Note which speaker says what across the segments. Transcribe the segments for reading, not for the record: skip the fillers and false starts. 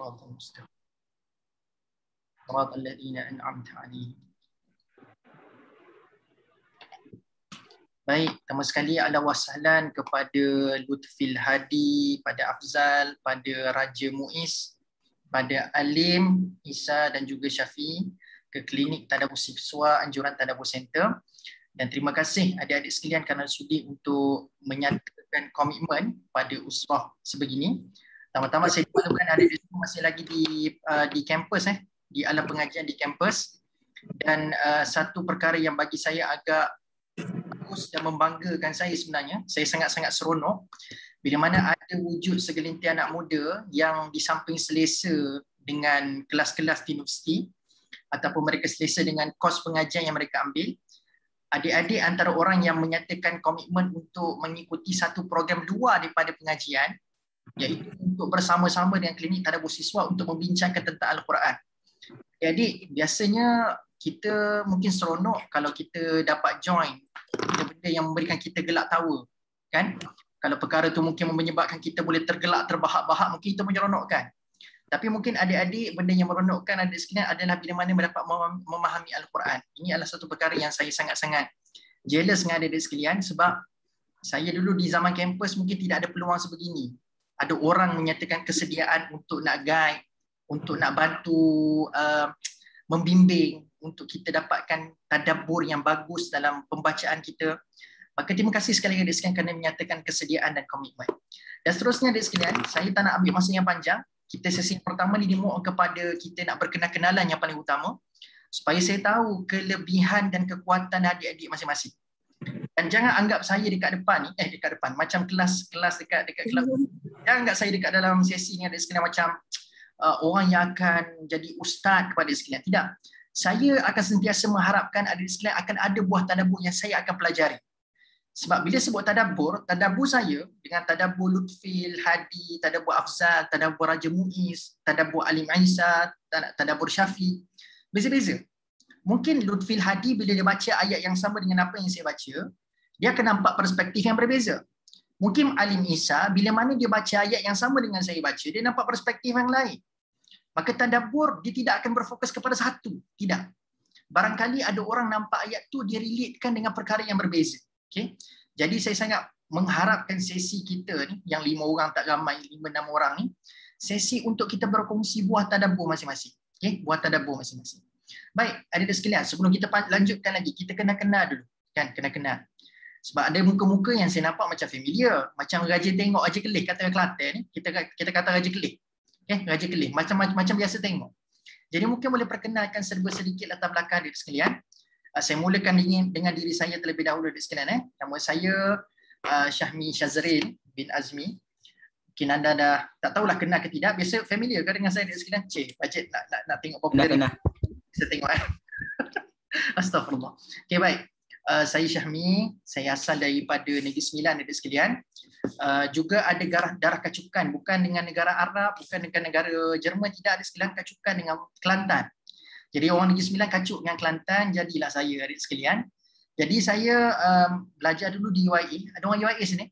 Speaker 1: siratal mustaqim. Siratal ladzina an'amta 'alaihim. Baik, pertama sekali ala wassalan kepada Lutfil Hadi, pada Afzal, pada Raja Muiz, pada Alim, Isa dan juga Syafi ke Klinik Tadabbur Siswa Anjuran Tadabbur Center. Dan terima kasih adik-adik sekalian kerana sudi untuk menyatakan komitmen pada usrah sebegini. Pertama-tama saya maklumkan adik-adik semua masih lagi di kampus, di alam pengajian di kampus. Dan satu perkara yang bagi saya agak bagus dan membanggakan saya sebenarnya, saya sangat-sangat seronok bila mana ada wujud segelintir anak muda yang di samping selesa dengan kelas-kelas di universiti ataupun mereka selesa dengan kos pengajian yang mereka ambil, adik-adik antara orang yang menyatakan komitmen untuk mengikuti satu program luar daripada pengajian, iaitu untuk bersama-sama dengan Klinik Tadabbur Siswa untuk membincangkan tentang Al-Quran. Jadi biasanya kita mungkin seronok kalau kita dapat join benda-benda yang memberikan kita gelak tawa, kan? Kalau perkara tu mungkin menyebabkan kita boleh tergelak, terbahak-bahak, mungkin kita menyeronokkan. Tapi mungkin adik-adik benda yang meronokkan adik sekalian adalah bila mana mendapat memahami Al-Quran. Ini adalah satu perkara yang saya sangat-sangat jealous dengan adik-adik sekalian, sebab saya dulu di zaman kampus mungkin tidak ada peluang sebegini. Ada orang menyatakan kesediaan untuk nak guide, untuk nak bantu membimbing untuk kita dapatkan tadabbur yang bagus dalam pembacaan kita. Maka terima kasih sekali adik sekalian kerana menyatakan kesediaan dan komitmen. Dan seterusnya adik sekalian, saya tak nak ambil masa yang panjang. Kita sesi pertama ni dimohon kepada kita nak berkenal-kenalan yang paling utama supaya saya tahu kelebihan dan kekuatan adik-adik masing-masing. Dan jangan anggap saya dekat depan ni, dekat depan macam kelas dekat kelas. Jangan anggap saya dekat dalam sesi ni adik sekalian macam orang yang akan jadi ustaz kepada adik sekalian. Tidak. Saya akan sentiasa mengharapkan adik sekalian akan ada buah tadabbur yang saya akan pelajari. Sebab bila sebut tadabbur saya dengan tadabbur Lutfil Hadi, tadabbur Afzal, tadabbur Raja Muiz, tadabbur Alim Isa, tadabbur Syafi, beza-beza. Mungkin Lutfil Hadi bila dia baca ayat yang sama dengan apa yang saya baca, dia akan nampak perspektif yang berbeza. Mungkin Alim Isa bila mana dia baca ayat yang sama dengan saya baca, dia nampak perspektif yang lain. Maka tadabbur dia tidak akan berfokus kepada satu. Tidak. Barangkali ada orang nampak ayat tu dia relatekan dengan perkara yang berbeza. Okay? Jadi saya sangat mengharapkan sesi kita ni, yang 5 orang tak ramai, 5-6 orang ni, sesi untuk kita berkongsi buah tadabbur masing-masing. Okay? Buah tadabbur masing-masing. Baik, adik-adik sekalian, sebelum kita lanjutkan lagi, kita kena kenal dulu. Kan? Kena kenal. Sebab ada muka-muka yang saya nampak macam familiar. Macam Raja tengok Raja Kelih, kata Kelantan ni, kita kata Raja Kelih. Raja Kelih, macam biasa tengok. Jadi mungkin boleh perkenalkan serba sedikit latar belakang adik sekalian. Saya mulakan dengan diri saya terlebih dahulu adik sekalian. Nama saya Syahmi Syazril bin Azmi. Mungkin anda dah tak tahulah kenal ke tidak. Biasa familiar ke dengan saya adik sekalian? Bajet nak tengok popular. Bisa tengok Astagfirullah. Okay, baik. Saya Syahmi, saya asal daripada Negeri Sembilan adik sekalian. Juga ada darah kacukan, bukan dengan negara Arab, bukan dengan negara Jerman, tidak, adik sekalian kacukan dengan Kelantan. Jadi orang Negeri Sembilan kacuk dengan Kelantan, jadilah saya adik sekalian. Jadi saya belajar dulu di UIA. Ada orang UIA sini?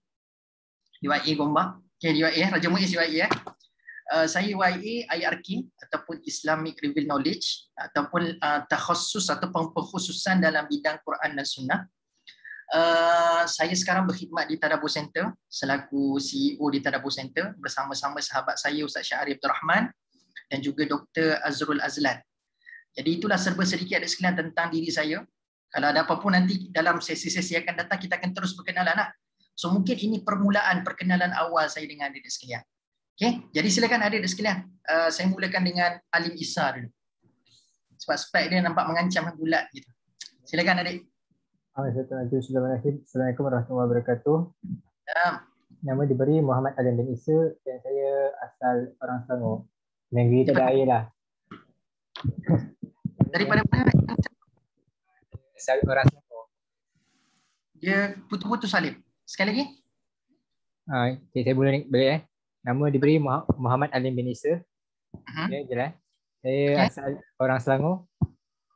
Speaker 1: UIA Gombak. Okay, UIA, Raja Muiz UIA. Saya UIA IRK ataupun Islamic Revealed Knowledge ataupun takhassus atau pengkhususan dalam bidang Quran dan Sunnah. Saya sekarang berkhidmat di Tadabbur Center selaku CEO di Tadabbur Center bersama-sama sahabat saya Ustaz Syahri Abdul Rahman dan juga Dr. Azrul Azlan. Jadi itulah serba sedikit adik sekalian tentang diri saya. Kalau ada apa pun nanti dalam sesi-sesi akan datang kita akan terus berkenalan lah. So mungkin ini permulaan perkenalan awal saya dengan adik sekalian. Okay, jadi silakan adik sekalian. Saya mulakan dengan Alim Isa dulu. Sebab spek dia nampak mengancam bulat gitu. Silakan adik.
Speaker 2: Assalamualaikum warahmatullahi wabarakatuh. Nama diberi Muhammad Alim bin Isa dan saya asal orang Selangor. Negeri tak ada air lah.
Speaker 1: Daripada mana?
Speaker 2: Asal orang Selangor.
Speaker 1: Dia putus-putus Salim. Sekali lagi?
Speaker 2: Okay, saya boleh Nama diberi Muhammad Alim bin Isa. Okay, jelas. Saya asal orang Selangor.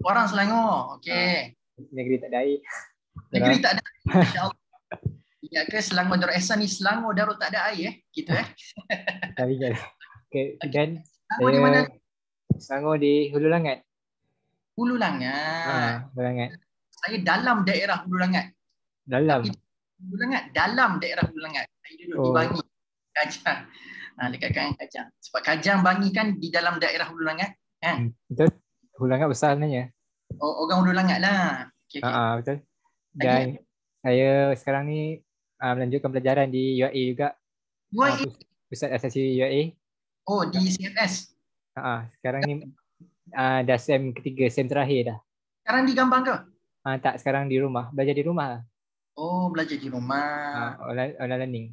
Speaker 1: Orang Selangor, okey.
Speaker 2: Negeri tak ada air.
Speaker 1: Negeri tak ada air, insya-Allah. Ya ke Selangor Darul Ihsan ni Selangor Darul tak ada air gitu
Speaker 2: Tapi okey, dan
Speaker 1: Selangor di mana?
Speaker 2: Selangor di Hulu Langat.
Speaker 1: Hulu Langat.
Speaker 2: Hulu Langat.
Speaker 1: Saya dalam daerah Hulu Langat.
Speaker 2: Dalam.
Speaker 1: Tapi Hulu Langat, dalam daerah Hulu Langat. Saya duduk di Bangi, Kajang. Dekat Kajang. Sebab Kajang Bangi kan di dalam daerah Hulu Langat.
Speaker 2: Betul. Hulu Langat besar sebenarnya.
Speaker 1: Orang Hulu Langat lah. Okay.
Speaker 2: Betul. Dan saya sekarang ni melanjutkan pelajaran di UAE juga.
Speaker 1: UAE?
Speaker 2: Pusat Asasi UAE.
Speaker 1: Oh, di CFS?
Speaker 2: Sekarang ni dah SEM ketiga, SEM terakhir dah.
Speaker 1: Sekarang di Gambang ke?
Speaker 2: Tak, sekarang di rumah. Belajar di rumah lah.
Speaker 1: Oh, belajar di rumah.
Speaker 2: Online learning.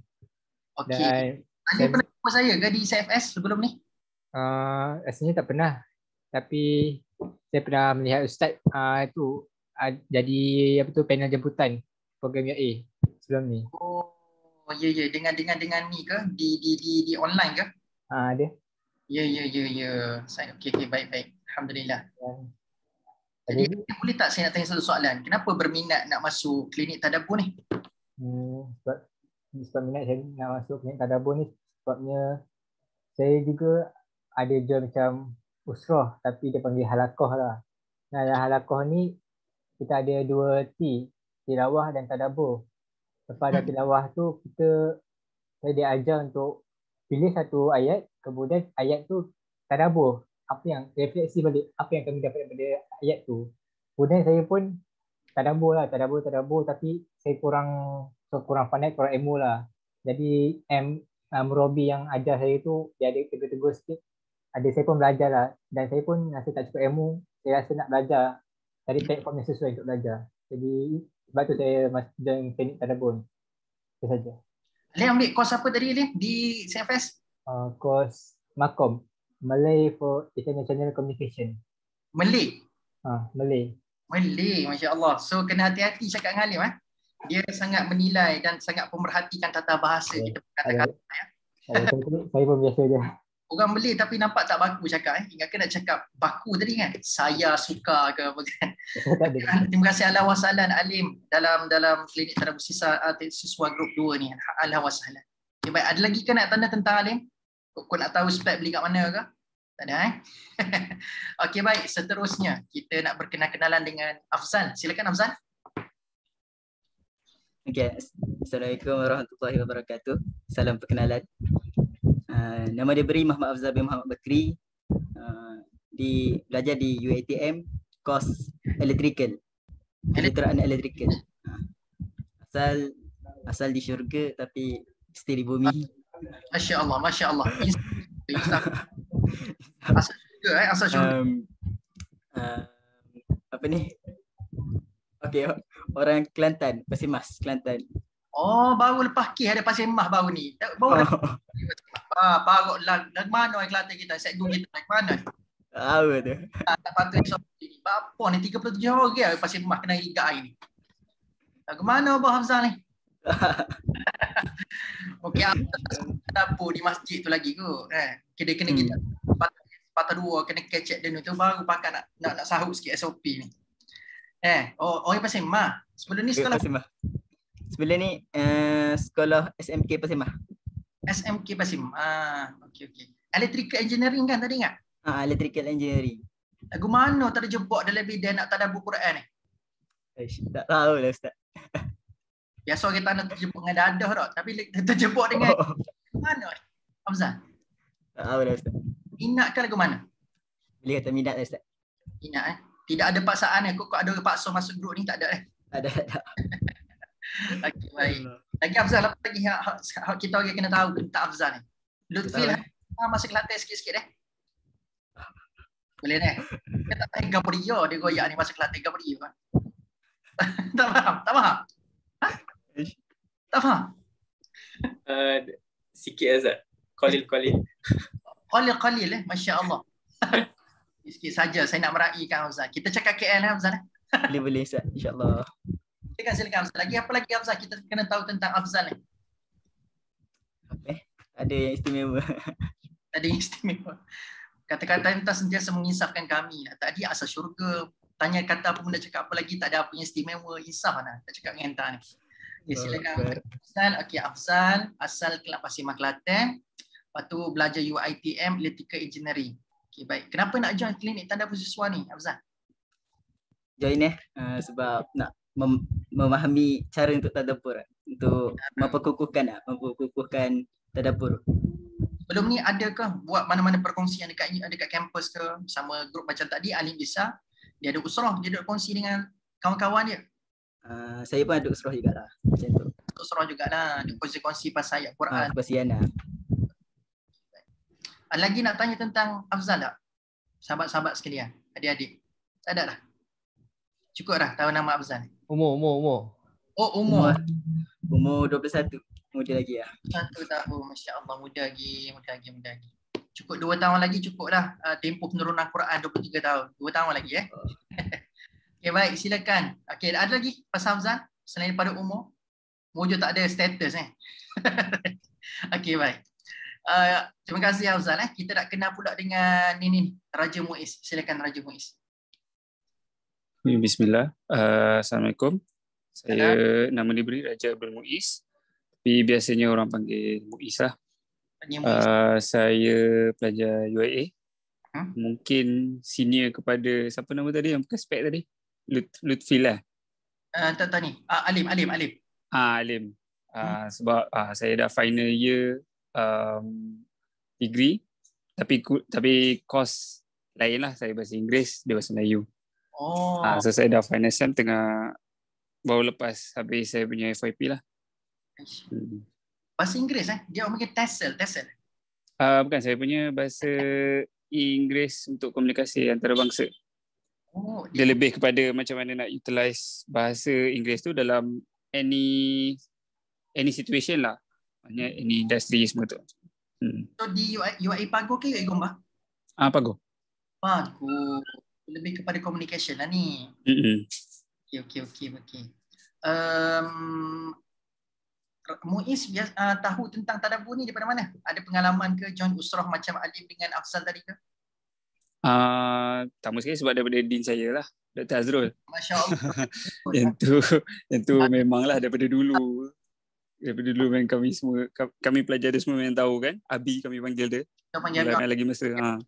Speaker 1: Okey. Anda pernah jumpa saya ke di CFS sebelum ni?
Speaker 2: Rasanya tak pernah. Tapi saya pernah melihat Ustaz tu jadi panel jemputan program UAE sebelum ni.
Speaker 1: Oh, ya. Dengan ni ke? Di online ke?
Speaker 2: Ada.
Speaker 1: Ya. Saya okey, baik. Alhamdulillah. Jadi boleh tak saya nak tanya satu soalan? Kenapa berminat nak masuk klinik tadabbur ni?
Speaker 2: Sebab minat saya nak masuk klinik tadabbur ni sebabnya saya juga ada join macam usrah tapi dia panggil halaqah lah. Dalam halaqah ni kita ada 2 T, tilawah dan tadabbur. Lepas ada tilawah tu saya diajar untuk pilih satu ayat, kemudian ayat tu tadabbur. Apa yang refleksi balik apa yang kami dapat daripada ayat tu. Kemudian saya pun tadabbur tapi saya kurang pandai, kurang ilmu lah. Jadi Murabi yang ajar saya tu dia ada tegur-tegur sikit. Saya pun belajar lah dan saya pun rasa tak cukup ilmu. Saya rasa nak belajar dari platform yang sesuai untuk belajar. Jadi sebab tu saya join klinik tadabbur. Itu saja.
Speaker 1: Alim ambil kos apa tadi Alim di CFS?
Speaker 2: Kos Makom, Malay for International Communication.
Speaker 1: Malay?
Speaker 2: Malay,
Speaker 1: Masya Allah. So kena hati-hati cakap dengan Alim. Dia sangat menilai dan sangat pemerhatikan tata bahasa kita kata-kata.
Speaker 2: Saya pun biasa je.
Speaker 1: Orang Malay tapi nampak tak baku cakap. Ingatkan nak cakap baku tadi kan? Saya suka ke apa kan? Terima kasih ala wasalan Alim dalam klinik tadabbur siswa grup 2 ni. Ala wasalan. Okay, baik, ada lagi ke nak tanya tentang Alim? Kau nak tahu spek beli kat mana ke? Tak ada Okey, baik, seterusnya kita nak berkenal-kenalan dengan Afzal. Silakan Afzal.
Speaker 3: Okay. Assalamualaikum warahmatullahi wabarakatuh. Salam perkenalan. Nama dia beri Muhammad Afzal bin Muhammad Bakri. Belajar di UiTM, kos electrical. Elektronik electrical. Asal di syurga tapi stay di bumi.
Speaker 1: Masya Allah. Asal syurga asal syurga.
Speaker 3: Apa ni? Okey, orang Kelantan, Pasir Mas, Kelantan.
Speaker 1: Oh, baru lepas kes ada Pasir Mas baru ni. Baru baru lag mana orang Kelantan kita? Cikgu kita lag mana?
Speaker 3: Tahu tu.
Speaker 1: Tak patut ni. Apa ni 37 orang Pasir Mas kena higa hari ni. Lag mana Abah Hamzah ni? Okey, dapur di masjid tu lagi kot. Kena kita patah 2 kena kecek dia tu baru pakat nak sahut sikit SOP ni. Orang Pasir Mas. Sebelum ni sekolah
Speaker 3: Pasir Mas. Sebelum ni sekolah SMK Pasir Mas.
Speaker 1: SMK Pasir Mas. Okey. Electrical engineering kan tadi ingat?
Speaker 3: Electrical engineering.
Speaker 1: Lagu mana terjebak dalam bidang nak tadabbur Quran ni?
Speaker 3: Tak tahu lah Ustaz.
Speaker 1: Biasa kita nak terjebak dengan dadah tak? Tapi terjebak dengan mana? Hamzah?
Speaker 3: Tak tahu lah Ustaz.
Speaker 1: Minat ke lagu mana?
Speaker 3: Boleh kata minat lah Ustaz.
Speaker 1: Minat Tidak ada paksaan kok ada paksa masuk grup ni tak ada
Speaker 3: Ada.
Speaker 1: Okey, baik. Lagi Afzal apa lagi hak kita orang kena tahu tentang Afzal ni? Lutfi lah masuk Kelantan sikit-sikit Boleh Dia tak tahu gambar dia goyak ni masuk Kelantan gambar dia. Tak faham? Tak faham?
Speaker 4: Sikit Azad. Qalil.
Speaker 1: Qalil Masya Allah. Sikit saja saya nak meraihkan Afzal. Kita cakap KL Afzal.
Speaker 3: Boleh Ustaz, insya-Allah.
Speaker 1: Silakan Afzal. Apa lagi Afzal kita kena tahu tentang Afzal ni?
Speaker 3: Ada yang istimewa.
Speaker 1: Kata-kata yang tak sentiasa menginsafkan kami. Tadi asal syurga. Tanya kata apa benda cakap apa lagi. Tak ada apa yang istimewa. Insaf lah. Tak cakap dengan entah ni. Okay, silakan Afzal. Okey, Afzal asal Pasir Mas Kelantan. Lepas tu belajar UiTM, Electrical Engineering. Okay, baik. Kenapa nak join klinik tadabbur siswa ni, Afzal?
Speaker 3: Join sebab nak memahami cara untuk tadabbur, untuk memperkukuhkan tadabbur.
Speaker 1: Sebelum ni adakah buat mana-mana perkongsian dekat kampus ke, sama grup macam tadi Alim Bisa, dia ada usrah, dia ada kongsi dengan kawan-kawan dia.
Speaker 3: Saya pun ada usrah jugalah macam tu.
Speaker 1: Usrah jugalah, ada kongsi-kongsi pasal ayat Quran.
Speaker 3: Kongsian lah.
Speaker 1: Lagi nak tanya tentang Afzal tak? Sahabat-sahabat sekalian, adik-adik. Tak ada dah? Cukup dah tahu nama Afzal?
Speaker 2: Umur.
Speaker 1: Oh, umur.
Speaker 3: Umur 21. Muda lagi lah.
Speaker 1: 1 tahun, Masya Allah, muda lagi. Cukup 2 tahun lagi cukup dah tempoh penurunan Quran 23 tahun. 2 tahun lagi Okay, baik, silakan. Okay, ada lagi pasal Afzal selain daripada umur? Mojo tak ada status Okay, baik. Terima kasih Afzal. Kita nak kenal pula dengan ni Raja Muiz. Silakan Raja Muiz.
Speaker 4: Bismillah. Assalamualaikum. Saya nama diberi Raja Abdul Muiz. Tapi biasanya orang panggil Muiz lah. Saya pelajar UIA. Mungkin senior kepada siapa nama tadi yang pakai spek tadi? Lutfi lah.
Speaker 1: Tak tahu ni. Alim.
Speaker 4: Alim. Sebab saya dah final year degree. Tapi course lain lah. Saya bahasa Inggeris, dia bahasa Melayu. So saya dah final sem baru lepas habis saya punya FYP lah.
Speaker 1: Bahasa Inggeris Dia orang panggil TESOL.
Speaker 4: Bukan, saya punya bahasa Inggeris untuk komunikasi antarabangsa. Dia lebih kepada macam mana nak utilize bahasa Inggeris tu dalam any situation lah. Maksudnya any industri semua tu.
Speaker 1: So di UI Pago ke UI Gombak?
Speaker 4: Pago.
Speaker 1: Lebih kepada communication lah ni. Okay. Muiz tahu tentang tadabbur ni daripada mana? Ada pengalaman ke join usrah macam Alim dengan Afzal tadi ke?
Speaker 4: Pertama sekali sebab daripada Dean saya lah, Dr. Azrul.
Speaker 1: Masya Allah.
Speaker 4: yang tu memanglah daripada dulu. Daripada dulu memang kami pelajar dia semua memang tahu kan. Abi kami panggil dia. Lagi mesra.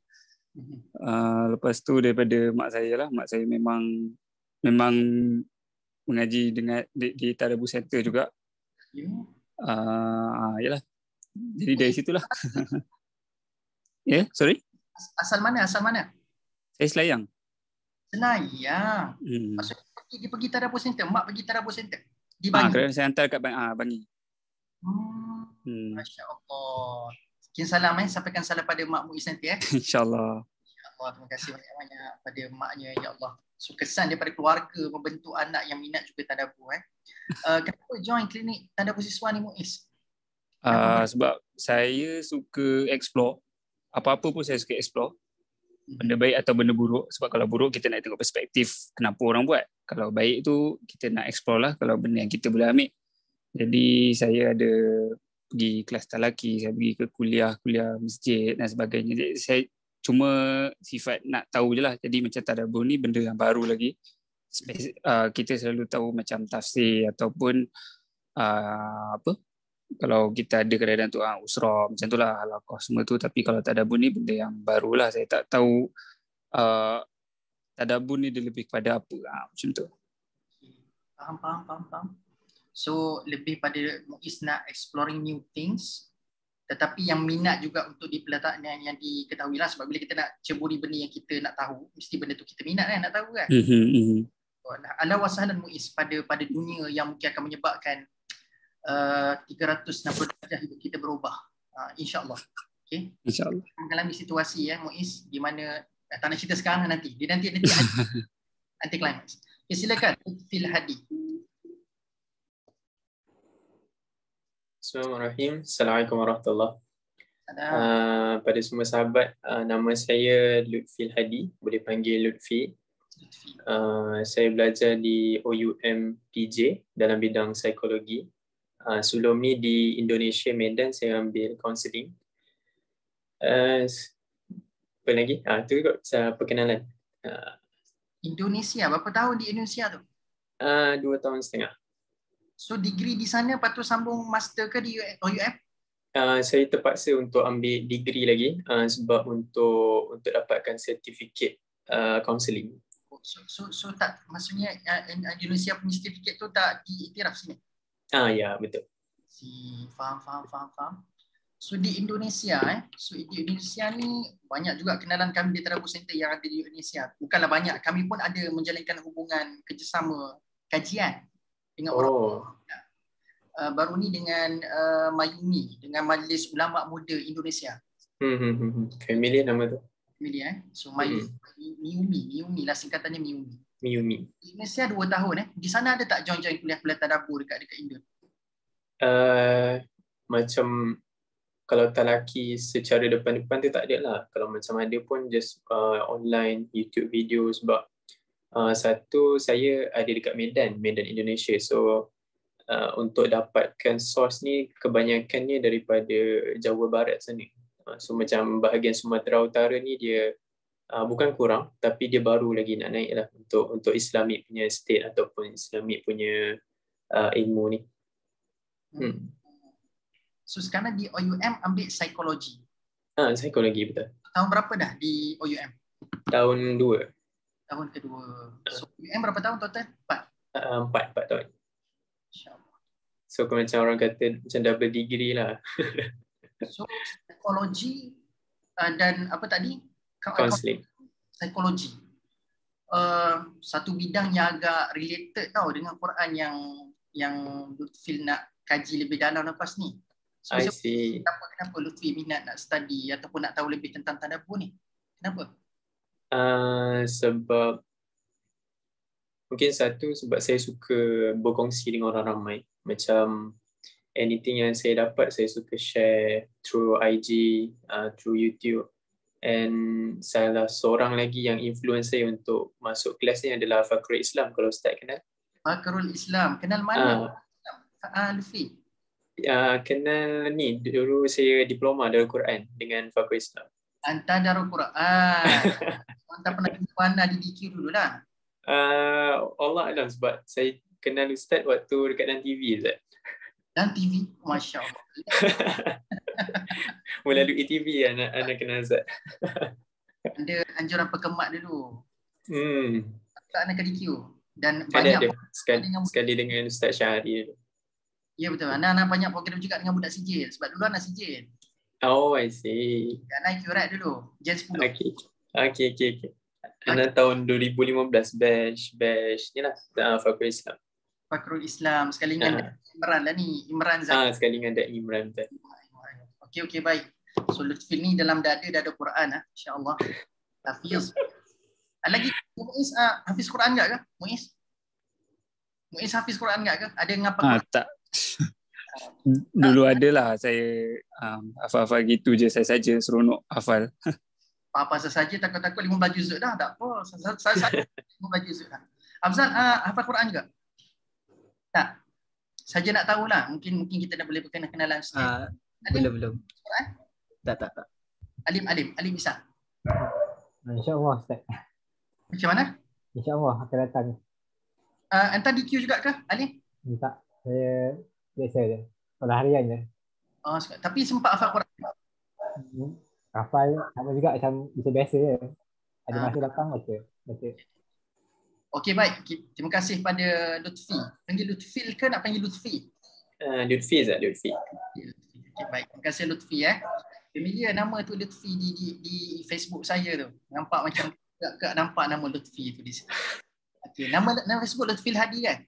Speaker 4: Lepas tu daripada mak saya lah. Mak saya memang mengaji di Tadabbur Center juga. Yalah. Jadi dari situlah. Sorry?
Speaker 1: Asal mana?
Speaker 4: Saya Selayang.
Speaker 1: Maksudnya dia pergi Tadabbur Center. Mak pergi Tadabbur Center di Bangi.
Speaker 4: Saya hantar kat Bangi.
Speaker 1: Masya Allah. Sekian salam sampaikan salam pada Mak Muiz nanti
Speaker 4: InsyaAllah.
Speaker 1: Terima kasih banyak-banyak pada maknya, ya Allah. So kesan daripada keluarga membentuk anak yang minat juga tadabbur. Kenapa join klinik tadabbur siswa ni, Muiz?
Speaker 4: Sebab saya suka explore. Apa-apa pun saya suka explore. Benda baik atau benda buruk. Sebab kalau buruk kita nak tengok perspektif kenapa orang buat. Kalau baik tu kita nak explore lah. Kalau benda yang kita boleh ambil. Jadi saya ada pergi kelas talaki, saya pergi ke kuliah masjid dan sebagainya. Jadi saya cuma sifat nak tahu je lah. Jadi macam tadabbur ni benda yang baru lagi. Kita selalu tahu macam tafsir ataupun kalau kita ada keadaan tu usrah macam tu lah, halaqah semua tu. Tapi kalau tadabbur ni benda yang baru lah. Saya tak tahu tadabbur ni dia lebih kepada apa macam tu.
Speaker 1: Faham. So lebih pada Muiz nak exploring new things, tetapi yang minat juga untuk dipeletakkan yang diketahui lah. Sebab bila kita nak ceburi benda yang kita nak tahu, mesti benda tu kita minat nak tahu kan. Ala wasahlan Muiz pada dunia yang mungkin akan menyebabkan 360 darjah hidup kita berubah, insyaAllah. Okay?
Speaker 4: InsyaAllah.
Speaker 1: Mengalami situasi Muiz di mana tak nak cerita sekarang, nanti nanti climax. Okay, silakan Lutfil Hadi.
Speaker 5: Bismillahirrahmanirrahim. Assalamualaikum warahmatullahi wabarakatuh. Pada semua sahabat, nama saya Lutfil Hadi, boleh panggil Lutfi. Saya belajar di OUM PJ dalam bidang psikologi. Sebelum ni di Indonesia, Medan, saya ambil counselling. Apa lagi? Itu kot perkenalan.
Speaker 1: Indonesia, berapa tahun di Indonesia tu?
Speaker 5: 2 tahun setengah.
Speaker 1: So degree di sana, lepas tu sambung master ke di OUM?
Speaker 5: Saya terpaksa untuk ambil degree lagi sebab untuk dapatkan sertifikat counselling.
Speaker 1: So tak, maksudnya Indonesia punya sertifikat tu tak diiktiraf sini?
Speaker 5: Ya, betul.
Speaker 1: Faham. So di Indonesia ni banyak juga kenalan kami di Tadabur Center yang ada di Indonesia. Bukanlah banyak, kami pun ada menjalankan hubungan kerjasama kajian dengan orang. Baru ni dengan Mayumi, dengan Majlis Ulama Muda Indonesia.
Speaker 5: Familiar nama tu.
Speaker 1: Familiar So Miyumi lah singkatannya Miyumi. Di Indonesia 2 tahun Di sana ada tak join kuliah tadabbur dekat Indo?
Speaker 5: Macam kalau talaki secara depan-depan tu tak ada lah. Kalau macam ada pun just online YouTube video sebab satu saya ada dekat Medan Indonesia. So untuk dapatkan source ni kebanyakannya daripada Jawa Barat sana. So macam bahagian Sumatera Utara ni dia bukan kurang tapi dia baru lagi nak naik lah untuk Islamic punya state ataupun Islamic punya ilmu ni.
Speaker 1: So sekarang di OUM ambil psikologi.
Speaker 5: Psikologi, betul.
Speaker 1: Tahun berapa dah di OUM?
Speaker 5: Tahun 2.
Speaker 1: Tahun kedua. So OUM berapa tahun total? 4
Speaker 5: tahun.
Speaker 1: InsyaAllah.
Speaker 5: So macam orang kata macam double degree lah.
Speaker 1: So psikologi dan apa tadi?
Speaker 5: Counselling.
Speaker 1: Psikologi. Satu bidang yang agak related tau dengan Quran yang Lutfi nak kaji lebih dalam lepas ni. So,
Speaker 5: I see.
Speaker 1: Kenapa Lutfi minat nak study ataupun nak tahu lebih tentang tadabbur ni? Kenapa?
Speaker 5: Sebab mungkin satu sebab saya suka berkongsi dengan orang ramai. Macam anything yang saya dapat saya suka share through IG, through YouTube. And salah seorang lagi yang influence saya untuk masuk kelas ni adalah Fakrul Islam, kalau Ustaz kenal.
Speaker 1: Fakrul Islam, kenal mana? Lutfi?
Speaker 5: Kenal ni, dulu saya diploma Darul Quran dengan Fakrul Islam.
Speaker 1: Hantar Darul Quran. Hantar pernah jumpa Ana di DQ dulu lah.
Speaker 5: Allah alam sebab saya kenal Ustaz waktu dekat dalam TV, Ustaz.
Speaker 1: Dan TV? Masya Allah.
Speaker 5: Melalui TV anak kenal Ustaz.
Speaker 1: Ada anjuran perkemat dulu. Tak anak ke DQ. Dan
Speaker 5: ada
Speaker 1: banyak
Speaker 5: sekali dengan Ustaz Syahri.
Speaker 1: Ya betul. Anak banyak program juga dengan budak sijil. Sebab dulu anak sijil.
Speaker 5: Oh, I see.
Speaker 1: Anak QRAT dulu. Gen 10.
Speaker 5: Okay. Anak tahun 2015 batch ni lah. Fakrul Islam.
Speaker 1: Fakrul Islam. Sekali dengan Imran lah ni. Imran Zaki.
Speaker 5: Sekali dengan Dek Imran.
Speaker 1: Okay, baik. So Lutfi ni dalam dada Quran insya-Allah. Hafiz. Lagi Muiz hafiz Quran enggak ke? Muiz hafiz Quran enggak ke? Ada ngapa?
Speaker 4: Tak. Dulu adalah saya hafal-hafal gitu je, saya saja seronok hafal.
Speaker 1: Apa saja takut-takut 15 juzuk dah, tak apa. Saya 15 juzuk dah. Afzal hafal Quran juga? Tak. Saja nak tahulah, mungkin kita dah boleh berkenalan sikit.
Speaker 3: Belum.
Speaker 1: Quran?
Speaker 3: Tak.
Speaker 1: Alim bisa.
Speaker 2: InsyaAllah Ustaz.
Speaker 1: Macam mana?
Speaker 2: InsyaAllah akan datang.
Speaker 1: Hantar DQ juga ke, Alim?
Speaker 2: Tak, saya biasa je. Sekolah harian je.
Speaker 1: Tapi sempat hafal Quran?
Speaker 2: Hafal sama juga macam biasa-biasa je. Ada masa datang baca.
Speaker 1: Okey, baik. Terima kasih pada Lutfi. Panggil Lutfi ke nak panggil Lutfi?
Speaker 5: Lutfi.
Speaker 1: Okay, baik. Terima kasih Lutfi. Familiar nama tu Lutfi di Facebook saya tu. Nampak macam agak nampak nama Lutfi tu di sini. Okay, nama Facebook Lutfi Hadi kan?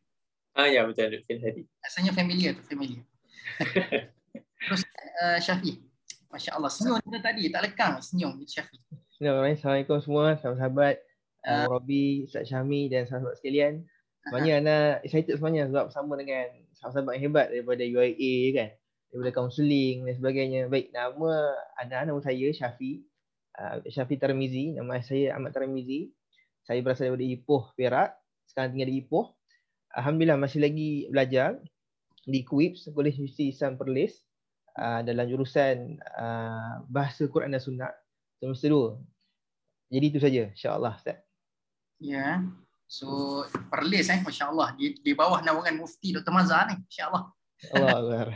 Speaker 5: Ya, betul, Lutfi Hadi.
Speaker 1: Rasanya familiar. Terus Syafiq. Masya Allah, senyum tadi tak lekang senyum Syafiq.
Speaker 6: Assalamualaikum semua, sahabat-sahabat Robi, Ustaz Syahmi dan sahabat sekalian. Sebenarnya Ana excited sebenarnya sebab bersama dengan sahabat-sahabat yang hebat daripada UIA kan, daripada kaunseling dan sebagainya. Baik, nama saya Syafiq Tarmizi, nama saya Ahmad Tarmizi. Saya berasal daripada Ipoh, Perak. Sekarang tinggal di Ipoh. Alhamdulillah masih lagi belajar di KUIPS, Kolej Universiti Islam Perlis, dalam jurusan Bahasa Quran dan Sunnah semester 2. Jadi itu saja, insya-Allah Ustaz.
Speaker 1: Ya. So Perlis masya-Allah di bawah naungan Mufti Dr. Mazhar ni, insya-Allah.
Speaker 6: Allah Akbar.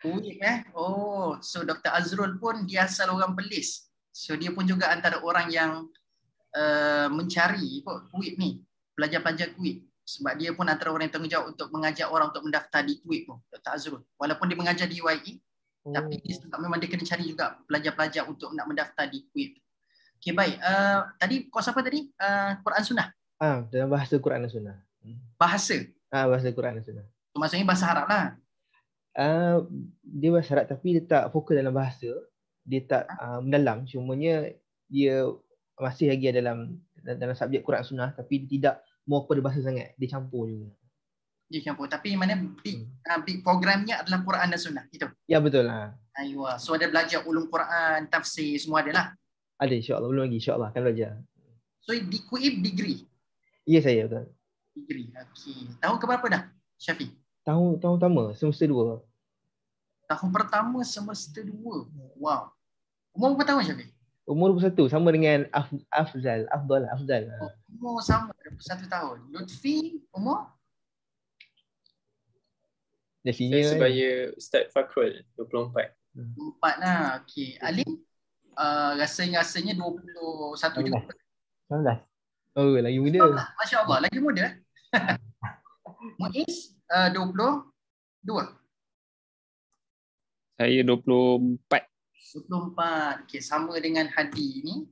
Speaker 1: Kuib Oh, so Dr. Azrul pun dia asal orang Perlis. So dia pun juga antara orang yang mencari kuib ni, pelajar-pelajar kuib. Sebab dia pun antara orang yang tanggungjawab untuk mengajak orang untuk mendaftar di kuib tu, Dr. Azrul. Walaupun dia mengajar di UIE, tapi sebab memang dia kena cari juga pelajar-pelajar untuk nak mendaftar di kuib. Okey, baik. Tadi kos apa tadi? Quran Sunnah?
Speaker 6: Dalam bahasa Quran dan Sunnah.
Speaker 1: Bahasa?
Speaker 6: Bahasa Quran dan Sunnah.
Speaker 1: So, maksudnya bahasa Arab lah.
Speaker 6: Dia bahasa Arab tapi dia tak fokus dalam bahasa. Dia tak mendalam. Cumanya dia masih lagi dalam subjek Quran Sunnah tapi dia tidak mau kepada bahasa sangat. Dia campur juga.
Speaker 1: Dia campur. Tapi mana big programnya adalah Quran dan Sunnah. Itu?
Speaker 6: Ya, betul lah.
Speaker 1: Aywa. So ada belajar ulum Quran, tafsir, semua ada lah.
Speaker 6: Ada, insyaAllah. Belum lagi, insyaAllah akan belajar.
Speaker 1: So di kuib degree?
Speaker 6: Ya, saya betul.
Speaker 1: Degree, okey. Tahun keberapa dah, Syafiq?
Speaker 6: Tahun pertama, semester 2.
Speaker 1: Tahun pertama semester 2. Wow. Umur berapa tahun, Syafiq?
Speaker 6: Umur 21, sama dengan Afzal.
Speaker 1: Umur sama, 21 tahun. Lutfi, umur?
Speaker 5: Saya sebaya Ustaz Fakrul, 24.
Speaker 1: 24 lah, okey. Alim? Rasanya 21 juga.
Speaker 2: 19.
Speaker 6: Oh, lagi muda.
Speaker 1: Masya Allah, lagi muda. Muiz, 22.
Speaker 4: Saya 24.
Speaker 1: 24. Okey, sama dengan Hadi ni.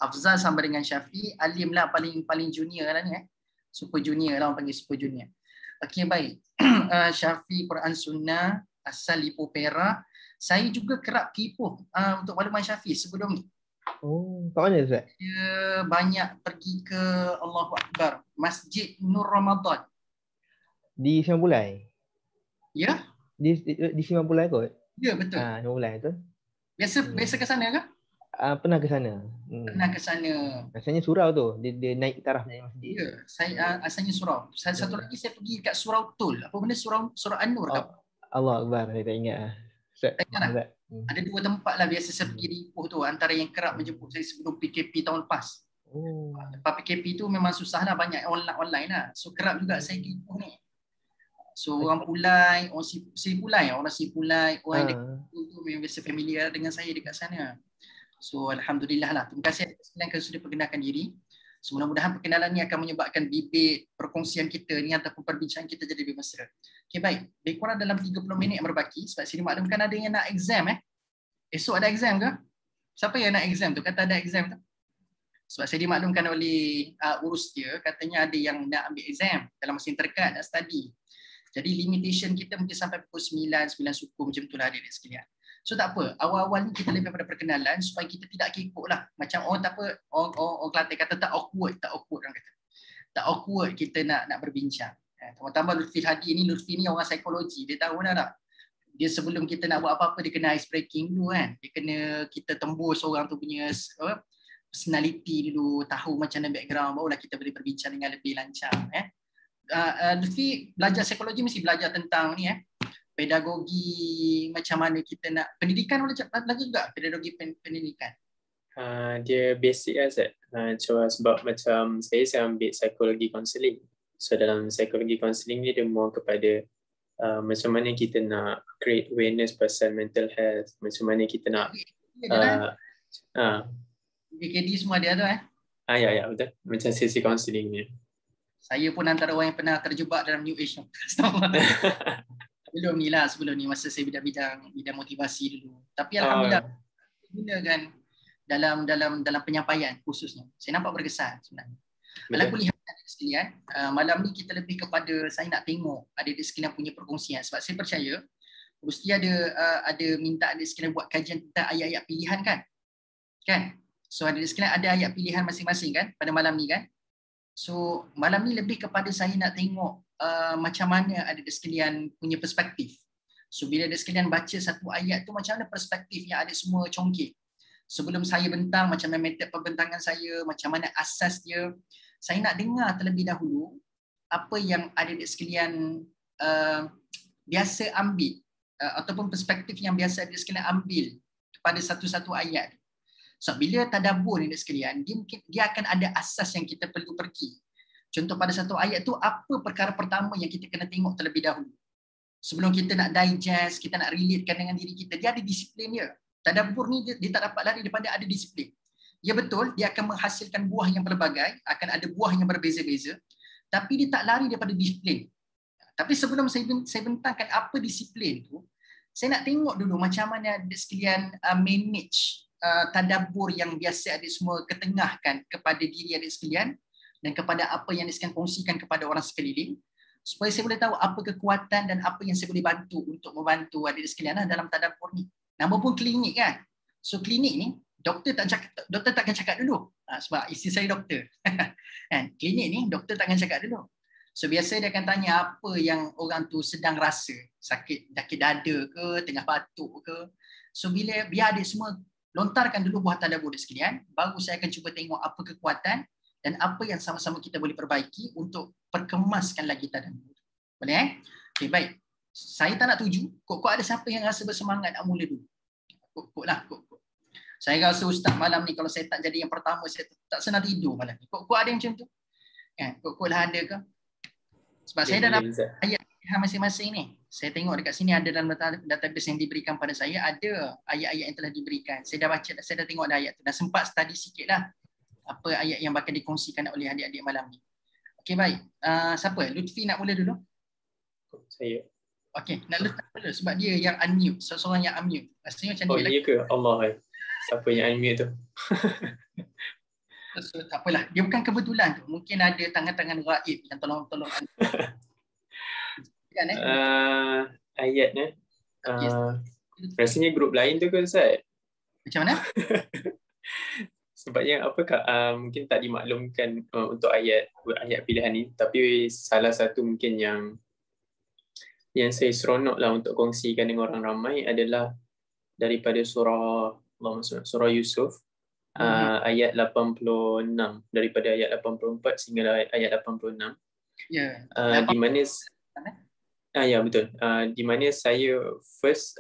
Speaker 1: Afzal sama dengan Syafiq. Alim lah paling junior lah ni. Super junior lah, orang panggil super junior. Okey, baik. Syafiq Quran Sunnah, asal Ipoh Perak. Saya juga kerap kipuh untuk makluman Syafiq sebelum ni.
Speaker 6: Oh, kat mana Ustaz?
Speaker 1: Dia banyak pergi ke Allahu Akbar, Masjid Nur Ramadan.
Speaker 6: Di Simampulai?
Speaker 1: Ya?
Speaker 6: Di Simampulai kot?
Speaker 1: Ya, betul.
Speaker 6: Simampulai tu.
Speaker 1: Biasa ke sana ke?
Speaker 6: Pernah ke sana.
Speaker 1: Pernah ke sana.
Speaker 6: Rasanya surau tu. Dia naik taraf dari masjid.
Speaker 1: Ya, saya asalnya surau. Satu lagi saya pergi kat Surau Tul. Apa benda Surau An-Nur ke?
Speaker 6: Allah Akbar, saya tak ingat.
Speaker 1: Tak ingat lah. Ada 2 tempat lah biasa saya pergi di Ipoh tu. Antara yang kerap menjemput saya sebelum PKP tahun lepas. Lepas PKP tu memang susah lah, banyak online lah. So kerap juga saya pergi Ipoh ni. So orang Pulai, orang Sipulai, orang dekat tu memang biasa familiar dengan saya dekat sana. So alhamdulillah lah. Terima kasih kerana sudah perkenalkan diri. So mudah-mudahan perkenalan ni akan menyebabkan bibit perkongsian kita ni ataupun perbincangan kita jadi lebih mesra. Okey, baik. Lebih kurang dalam 30 minit yang berbaki sebab sini maklumkan ada yang nak exam Esok ada exam ke? Siapa yang nak exam tu? Kata ada exam tu. Sebab saya dimaklumkan oleh urus dia, katanya ada yang nak ambil exam dalam masa yang terdekat, nak study. Jadi limitation kita mungkin sampai pukul 9 suku macam tu lah adik-adik sekalian. So tak apa, awal-awal ni kita lebih pada perkenalan supaya kita tidak kekok lah. Macam orang tak apa, orang Kelantan kata tak awkward orang kata. Tak awkward kita nak berbincang. Tambah-tambah Lutfi Hadi ni, Lutfi ni orang psikologi, dia tahu dah tak? Dia sebelum kita nak buat apa-apa, dia kena ice breaking dulu kan. Dia kena kita tembus orang tu punya personality dulu, tahu macam mana background, barulah kita boleh berbincang dengan lebih lancar. Lutfi belajar psikologi mesti belajar tentang ni pedagogi, macam mana kita nak pendidikan belajar juga pedagogi pendidikan.
Speaker 5: Dia basic lah Zat. Sebab macam saya ambil psikologi counselling. So dalam psikologi counselling ni dia more kepada macam mana kita nak create awareness pasal mental health, macam mana kita nak
Speaker 1: BKD semua dia tu
Speaker 5: ya betul. Macam sesi counselling ni.
Speaker 1: Saya pun antara orang yang pernah terjebak dalam New Age tu. Sebelum ni masa saya bidang motivasi dulu. Tapi alhamdulillah gunakan dalam penyampaian khususnya. Saya nampak berkesan sebenarnya. Alhamdulillah adik sekalian, malam ni kita lebih kepada saya nak tengok adik sekalian punya perkongsian sebab saya percaya mesti ada minta adik sekalian buat kajian tentang ayat-ayat pilihan kan? So adik sekalian ada ayat pilihan masing-masing kan pada malam ni kan? So malam ni lebih kepada saya nak tengok macam mana adik sekalian punya perspektif. So bila adik sekalian baca satu ayat tu macam mana perspektif yang adik semua congkak. Sebelum saya bentang macam mana metode pembentangan saya, macam mana asas dia, saya nak dengar terlebih dahulu apa yang adik sekalian biasa ambil ataupun perspektif yang biasa adik sekalian ambil kepada satu-satu ayat. So bila tadabbur adik sekalian, dia akan ada asas yang kita perlu pergi. Contoh pada satu ayat tu, apa perkara pertama yang kita kena tengok terlebih dahulu. Sebelum kita nak digest, kita nak relatekan dengan diri kita, dia ada disiplin dia. Tadabbur ni dia tak dapat lari daripada ada disiplin. Ya betul, dia akan menghasilkan buah yang berbagai, akan ada buah yang berbeza-beza, tapi dia tak lari daripada disiplin. Tapi sebelum saya bentangkan apa disiplin tu, saya nak tengok dulu macam mana adik sekalian manage tadabbur yang biasa adik semua ketengahkan kepada diri adik sekalian dan kepada apa yang adik sekalian kongsikan kepada orang sekeliling, supaya saya boleh tahu apa kekuatan dan apa yang saya boleh bantu untuk membantu adik sekalian dalam tadabbur ni. Nama pun klinik kan. So klinik ni doktor takkan cakap dulu. Sebab isteri saya doktor. Kan? Klinik ni doktor takkan cakap dulu. So biasa dia akan tanya apa yang orang tu sedang rasa. Sakit dada ke, tengah batuk ke. So biar adik semua lontarkan dulu buah tadabbur sekalian, baru saya akan cuba tengok apa kekuatan dan apa yang sama-sama kita boleh perbaiki untuk perkemaskan lagi tadabbur. Boleh Okay, baik. Saya tak nak tuju. Kok ada siapa yang rasa bersemangat nak mula dulu? Kok lah. Saya rasa ustaz malam ni kalau saya tak jadi yang pertama, saya tak senang tidur malam ni. Kok ada yang macam tu? Kan? Kok lah ada ke? Sebab saya dah dapat ayat masing-masing ni. Saya tengok dekat sini ada dalam database yang diberikan pada saya, ada ayat-ayat yang telah diberikan. Saya dah baca, saya dah tengok ada ayat tu. Dah sempat study sikit lah apa ayat yang bakal dikongsikan oleh adik-adik malam ni. Okey, baik. Siapa? Lutfi nak mula dulu?
Speaker 5: Saya.
Speaker 1: Okey, nak letak dulu sebab dia yang unmute. Seseorang yang unmute. Rasanya macam
Speaker 5: dia ke? Allah. Siapa yang unmute tu?
Speaker 1: So, tak apalah. Dia bukan kebetulan tu. Mungkin ada tangan-tangan gaib yang tolong. Kan,
Speaker 5: ayatnya. Rasanya grup lain tu ke Ustaz?
Speaker 1: Macam mana?
Speaker 5: Sebabnya apakah mungkin tak dimaklumkan untuk ayat pilihan ni, tapi salah satu mungkin yang saya seronok lah untuk kongsikan dengan orang ramai adalah daripada surah Yusuf, ayat 86, daripada ayat 84 sehingga ayat 86.
Speaker 1: Ya.
Speaker 5: Di mana ya betul. Di mana saya first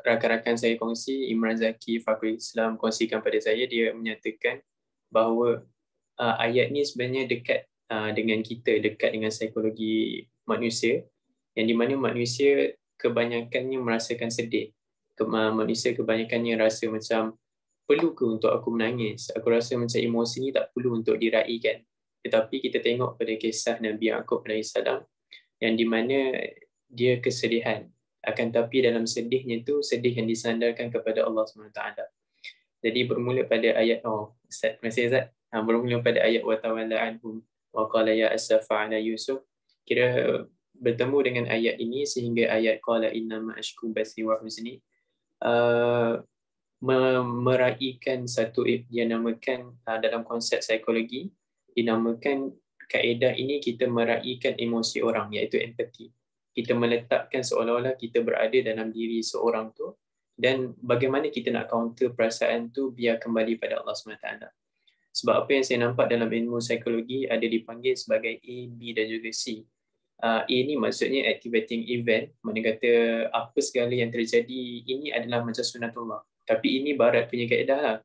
Speaker 5: rakan-rakan saya kongsi, Imran Zaki Fakhrul Islam kongsikan pada saya, dia menyatakan bahawa ayat ni sebenarnya dekat dengan kita, dekat dengan psikologi manusia, yang di mana manusia kebanyakannya merasakan sedih. Manusia kebanyakannya rasa macam, perlu ke untuk aku menangis? Aku rasa macam emosi ni tak perlu untuk diraikan. Tetapi kita tengok pada kisah Nabi Yaqub AS, yang di mana dia kesedihan. Akan tapi dalam sedihnya tu, sedih yang disandarkan kepada Allah SWT. Jadi bermula pada ayat, Ustaz, terima kasih Ustaz. Bermula pada ayat wa tawalla anhum wa qala ya asafa ala Yusuf. Kira bertemu dengan ayat ini sehingga ayat qala inna ma ashku basi wa huzni, meraihkan satu yang namakan dalam konsep psikologi, dinamakan kaedah ini kita meraihkan emosi orang, iaitu empathy. Kita meletakkan seolah-olah kita berada dalam diri seorang tu, dan bagaimana kita nak counter perasaan tu biar kembali pada Allah SWT. Sebab apa yang saya nampak dalam ilmu psikologi ada dipanggil sebagai A, B dan juga C. A ni maksudnya activating event, mana kata apa segala yang terjadi ini adalah macam sunatullah. Tapi ini barat punya kaedah lah.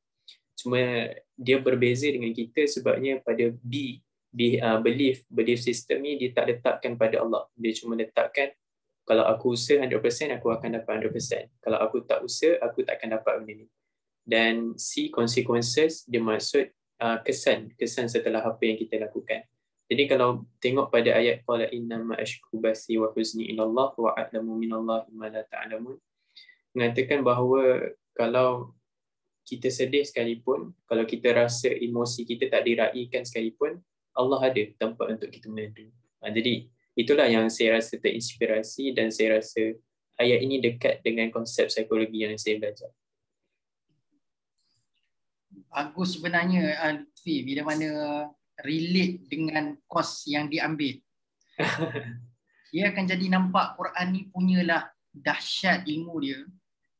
Speaker 5: Cuma dia berbeza dengan kita sebabnya pada B, belief system ni dia tak letakkan pada Allah. Dia cuma letakkan kalau aku usaha 100% aku akan dapat 100%. Kalau aku tak usaha aku tak akan dapat benda ni. Dan C, consequences, dia maksud kesan setelah apa yang kita lakukan. Jadi kalau tengok pada ayat qala inna ma ashku basi wa huzni ila Allah wa a'lamu minallahi ma la ta'lamun, mengatakan bahawa kalau kita sedih sekalipun, kalau kita rasa emosi kita tak diraikan sekalipun, Allah ada tempat untuk kita menedu. Jadi itulah yang saya rasa terinspirasi, dan saya rasa ayat ini dekat dengan konsep psikologi yang saya belajar.
Speaker 1: Bagus sebenarnya Lutfi, bila mana relate dengan kos yang diambil. Dia akan jadi nampak Quran ni punyalah dahsyat ilmu dia,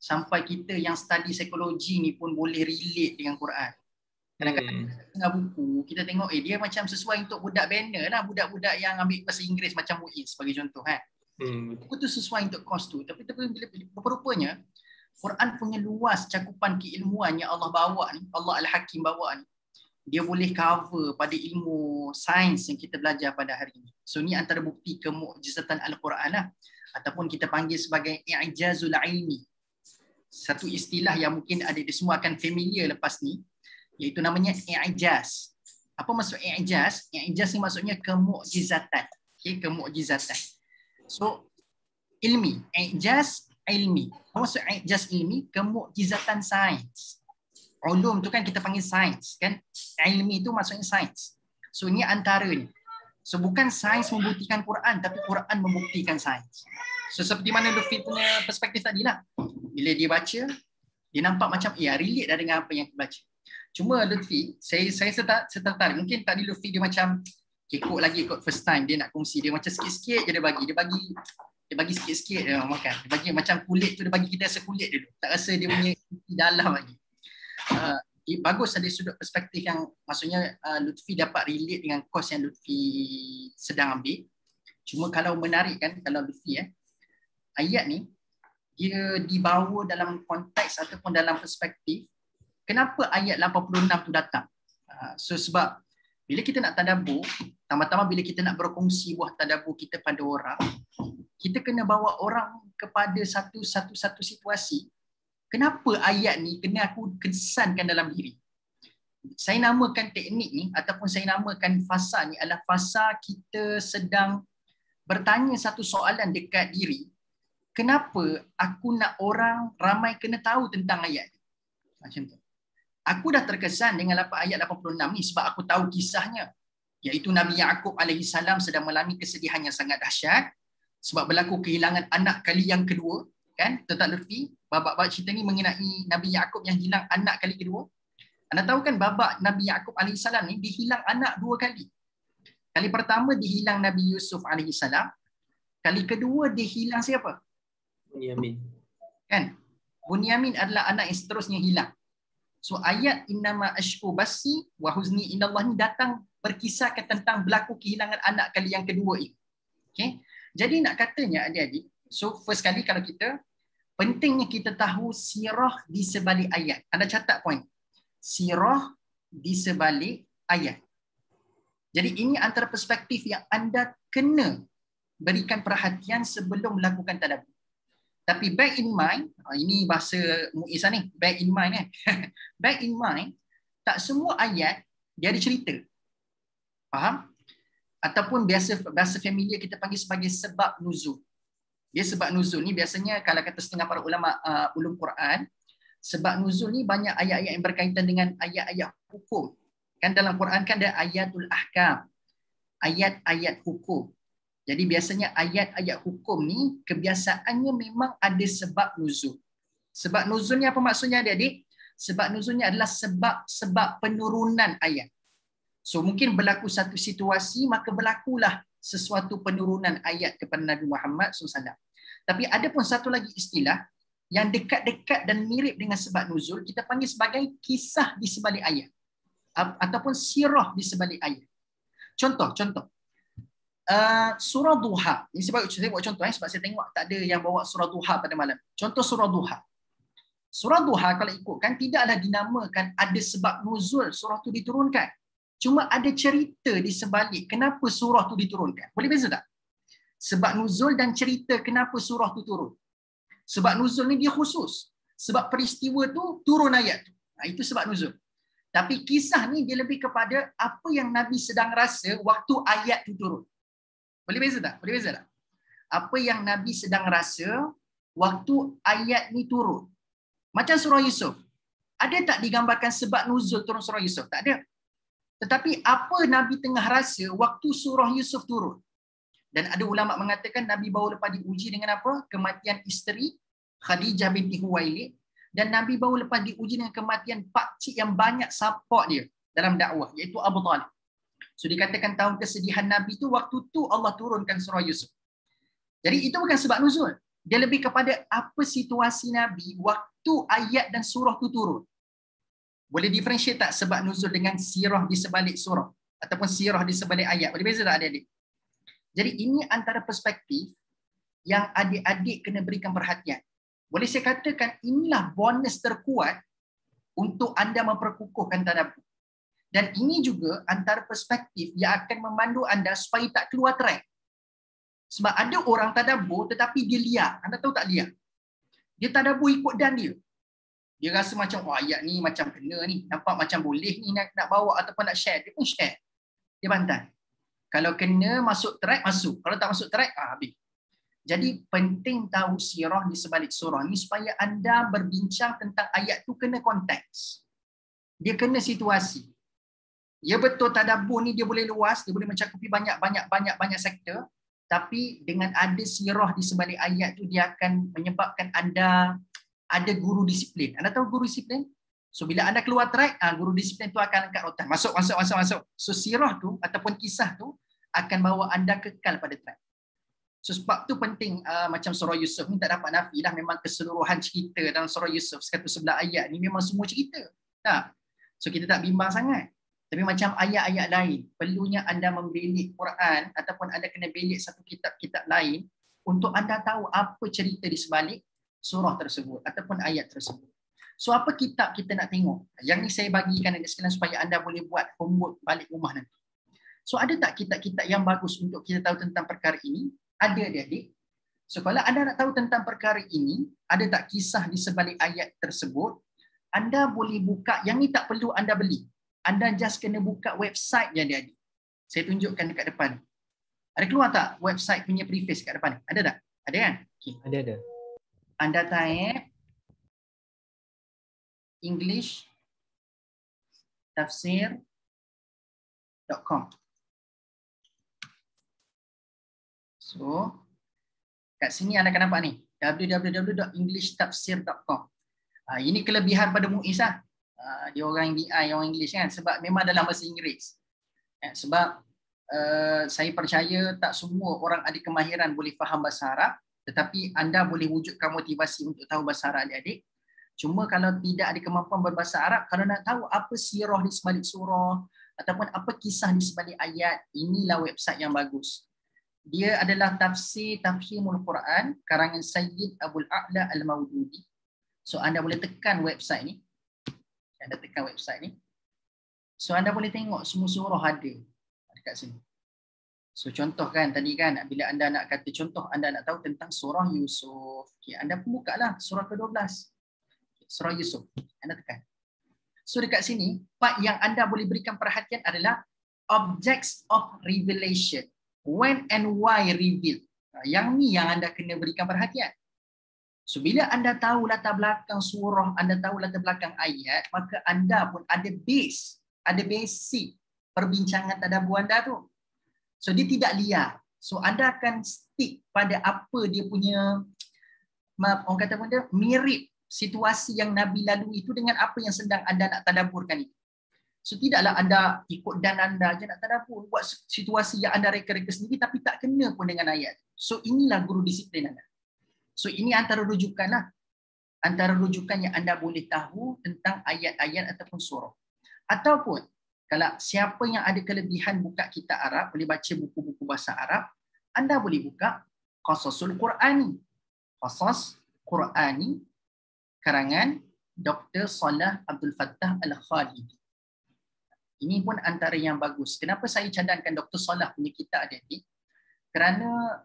Speaker 1: sampai kita yang study psikologi ni pun boleh relate dengan Quran. Kadang-kadang tengah buku, kita tengok dia macam sesuai untuk budak banner lah, budak-budak yang ambil bahasa Inggeris macam Muiz sebagai contoh kan. Buku tu sesuai untuk kos tu, tapi rupanya Quran punya luas cakupan keilmuan yang Allah bawa ni, Allah Al-Hakim bawa ni, dia boleh cover pada ilmu sains yang kita belajar pada hari ini. So ni antara bukti kemukjizatan Al-Quran lah. Ataupun kita panggil sebagai i'jazul ilmi. Satu istilah yang mungkin adik-adik semua akan familiar lepas ni, iaitu namanya i'jaz. Apa maksud i'jaz? I'jaz ni maksudnya kemukjizatan. Okay, kemukjizatan. So ilmi, i'jaz ilmi. Apa maksud i'jaz ilmi? Kemukjizatan sains. Ulum tu kan kita panggil sains kan, ilmi tu maksudnya sains. So ini antara ni. So bukan sains membuktikan Quran, tapi Quran membuktikan sains. So seperti mana Lutfi punya perspektif tadi lah. Bila dia baca, dia nampak macam relate dah dengan apa yang aku baca. Cuma Lutfi, saya tertarik. Mungkin tadi Lutfi dia macam kekok lagi kot first time dia nak kongsi. Dia macam sikit-sikit je dia bagi sikit-sikit dia makan. Dia bagi macam kulit tu, dia bagi kita rasa kulit dulu. Tak rasa dia punya dalam lagi. Bagus dari sudut perspektif yang maksudnya Lutfi dapat relate dengan kos yang Lutfi sedang ambil. Cuma kalau menarik kan, kalau Lutfi ayat ni dia dibawa dalam konteks ataupun dalam perspektif kenapa ayat 86 tu datang. So sebab bila kita nak tadabbur, pertama-tama bila kita nak berkongsi buah tadabbur kita pada orang, kita kena bawa orang kepada satu situasi. Kenapa ayat ni kena aku kesankan dalam diri? Saya namakan teknik ni ataupun saya namakan fasa ni adalah fasa kita sedang bertanya satu soalan dekat diri. Kenapa aku nak orang ramai kena tahu tentang ayat ni? Macam tu. Aku dah terkesan dengan ayat 86 ni sebab aku tahu kisahnya. Iaitu Nabi Yaqub AS sedang mengalami kesedihan yang sangat dahsyat sebab berlaku kehilangan anak kali yang kedua. Kan? Tetap Lutfi, babak cerita ni mengenai Nabi Yaqub yang hilang anak kali kedua. Anda tahu kan babak Nabi Yaqub AS ni dihilang anak 2 kali. Kali pertama dihilang Nabi Yusuf AS. Kali kedua dihilang siapa?
Speaker 5: Bunyamin.
Speaker 1: Kan? Bunyamin adalah anak yang seterusnya hilang. So ayat innama ashku basi wa huzni inallah ni datang berkisahkan tentang berlaku kehilangan anak kali yang kedua ini. Okay? Jadi nak katanya adik-adik, so first kali kalau kita, pentingnya kita tahu sirah di sebalik ayat. Anda catat poin. Sirah di sebalik ayat. Jadi ini antara perspektif yang anda kena berikan perhatian sebelum melakukan tadabbur. Tapi bear in mind, ini bahasa Muiz ni, bear in mind bear in mind, tak semua ayat dia ada cerita. Faham? Ataupun bahasa familiar kita panggil sebagai sebab nuzul. Dia sebab nuzul ni biasanya kalau kata setengah para ulama ulum Quran, sebab nuzul ni banyak ayat-ayat yang berkaitan dengan ayat-ayat hukum. Kan dalam Quran kan ada ayatul ahkam, ayat-ayat hukum. Jadi biasanya ayat-ayat hukum ni kebiasaannya memang ada sebab nuzul. Sebab nuzulnya apa maksudnya adik-adik? Sebab nuzulnya adalah sebab penurunan ayat. So mungkin berlaku satu situasi maka berlakulah sesuatu penurunan ayat kepada Nabi Muhammad SAW. Tapi ada pun satu lagi istilah yang dekat-dekat dan mirip dengan sebab nuzul, kita panggil sebagai kisah di sebalik ayat. Ataupun sirah di sebalik ayat. Contoh. Surah Duha. Ini sebab saya buat contoh sebab saya tengok tak ada yang bawa surah Duha pada malam. Contoh surah Duha. Surah Duha kalau ikutkan tidaklah dinamakan ada sebab nuzul surah tu diturunkan. Cuma ada cerita di sebalik kenapa surah tu diturunkan. Boleh beza tak? Sebab nuzul dan cerita kenapa surah tu turun. Sebab nuzul ni dia khusus. Sebab peristiwa tu turun ayat tu. Itu sebab nuzul. Tapi kisah ni dia lebih kepada apa yang Nabi sedang rasa waktu ayat tu turun. Boleh beza tak? Apa yang Nabi sedang rasa waktu ayat ni turun. Macam surah Yusuf. Ada tak digambarkan sebab nuzul turun surah Yusuf? Tak ada. Tetapi apa Nabi tengah rasa waktu surah Yusuf turun? Dan ada ulama mengatakan Nabi baru lepas diuji dengan apa? Kematian isteri Khadijah binti Huwailid. Dan Nabi baru lepas diuji dengan kematian pakcik yang banyak support dia dalam dakwah, iaitu Abu Talib. So dikatakan tahun kesedihan Nabi tu, waktu tu Allah turunkan surah Yusuf. Jadi itu bukan sebab nuzul. Dia lebih kepada apa situasi Nabi waktu ayat dan surah tu turun. Boleh differentiate tak sebab nuzul dengan sirah di sebalik surah ataupun sirah di sebalik ayat? Boleh beza tak adik-adik? Jadi ini antara perspektif yang adik-adik kena berikan perhatian. Boleh saya katakan inilah bonus terkuat untuk anda memperkukuhkan tadabbur. Dan ini juga antara perspektif yang akan memandu anda supaya tak keluar track. Sebab ada orang tadabbur tetapi dia liar. Anda tahu tak liar? Dia tadabbur ikut dan dia. Dia rasa macam, wah ayat ni macam kena ni. Nampak macam boleh ni nak bawa ataupun nak share. Dia pun share. Dia bantai. Kalau kena masuk track, masuk. Kalau tak masuk track, habis. Jadi penting tahu sirah di sebalik surah ni supaya anda berbincang tentang ayat tu kena konteks. Dia kena situasi. Ya betul tadabbur ni dia boleh luas, dia boleh mencakupi banyak sektor, tapi dengan ada sirah di sebalik ayat tu dia akan menyebabkan anda ada guru disiplin. Anda tahu guru disiplin? So bila anda keluar track, guru disiplin tu akan angkat rotan. Masuk. So sirah tu ataupun kisah tu akan bawa anda kekal pada track. So sebab tu penting macam surah Yusuf ni tak dapat nafi dah, memang keseluruhan cerita dalam surah Yusuf 111 ayat ni memang semua cerita. Tak? So kita tak bimbang sangat. Tapi macam ayat-ayat lain, perlunya anda membelik Quran ataupun anda kena belik satu kitab-kitab lain untuk anda tahu apa cerita di sebalik surah tersebut ataupun ayat tersebut. So apa kitab kita nak tengok? Yang ni saya bagikan adik sekalian supaya anda boleh buat homework balik rumah nanti. So ada tak kitab-kitab yang bagus untuk kita tahu tentang perkara ini? Ada adik-adik. So kalau anda nak tahu tentang perkara ini, ada tak kisah di sebalik ayat tersebut? Anda boleh buka, yang ni tak perlu anda beli. Anda just kena buka website je adik-adik. Saya tunjukkan dekat depan. Ada keluar tak website punya preface kat depan? Ada tak? Ada kan? Okay.
Speaker 2: Ada.
Speaker 1: Anda type English tafsir.com. So, kat sini anda akan nampak ni, www.englishtafsir.com. Ini kelebihan pada Muiz lah. Dia orang BI, orang English kan, sebab memang dalam bahasa Inggeris. Sebab saya percaya tak semua orang ada kemahiran boleh faham bahasa Arab, tetapi anda boleh wujudkan motivasi untuk tahu bahasa Arab adik-adik. Cuma kalau tidak ada kemampuan berbahasa Arab, kalau nak tahu apa sirah di sebalik surah ataupun apa kisah di sebalik ayat, inilah website yang bagus. Dia adalah tafsir Tafhimul Quran karangan Sayyid Abul A'la Al-Maududi. So anda boleh tekan website ni. Anda tekan website ni. So anda boleh tengok semua surah ada dekat sini. So contoh kan tadi kan, bila anda nak kata contoh, anda nak tahu tentang surah Yusuf. Okay, anda pun buka lah surah ke-12. Surah Yusuf. Anda tekan. So dekat sini, part yang anda boleh berikan perhatian adalah objects of revelation. When and why reveal. Yang ni yang anda kena berikan perhatian. So bila anda tahu latar belakang surah, anda tahu latar belakang ayat, maka anda pun ada base, ada basic perbincangan tadabbur anda tu. So dia tidak liar. So anda akan stick pada apa dia punya, orang kata benda, mirip situasi yang Nabi lalui itu dengan apa yang sedang anda nak tadabburkan itu. So tidaklah anda ikut dan anda je nak tadabbur, buat situasi yang anda reka-reka sendiri tapi tak kena pun dengan ayat. So inilah guru disiplin anda. So ini antara rujukan lah. Antara rujukan yang anda boleh tahu tentang ayat-ayat ataupun surah. Ataupun kalau siapa yang ada kelebihan buka kitab Arab, boleh baca buku-buku bahasa Arab, anda boleh buka Qasasul Qur'ani. Qasas Qur'ani karangan Dr. Salah Abdul Fattah Al-Khalidi. Ini pun antara yang bagus. Kenapa saya cadangkan Dr. Salah punya kitab adik-adik? Kerana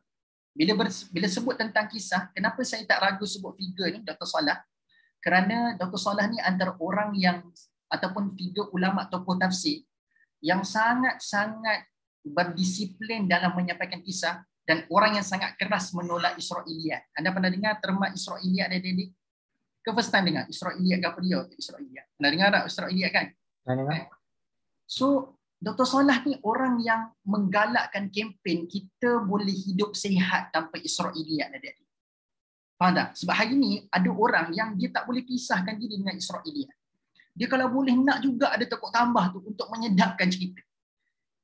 Speaker 1: bila sebut tentang kisah, kenapa saya tak ragu sebut figure ni, Dr. Salah? Kerana Dr. Salah ni antara orang yang, ataupun figur ulama tokoh tafsir, yang sangat-sangat berdisiplin dalam menyampaikan kisah dan orang yang sangat keras menolak Israiliyat. Anda pernah dengar terma Israiliyat adik-adik? Ke first time dengar? Israiliyat ke apa dia? Israiliyat. Pernah dengar tak Israiliyat kan?
Speaker 2: Pernah dengar.
Speaker 1: So, Dr. Salah ni orang yang menggalakkan kempen kita boleh hidup sihat tanpa Israiliyat adik-adik. Faham tak? Sebab hari ni ada orang yang dia tak boleh pisahkan diri dengan Israiliyat. Dia kalau boleh nak juga ada tokok tambah tu untuk menyedapkan cerita.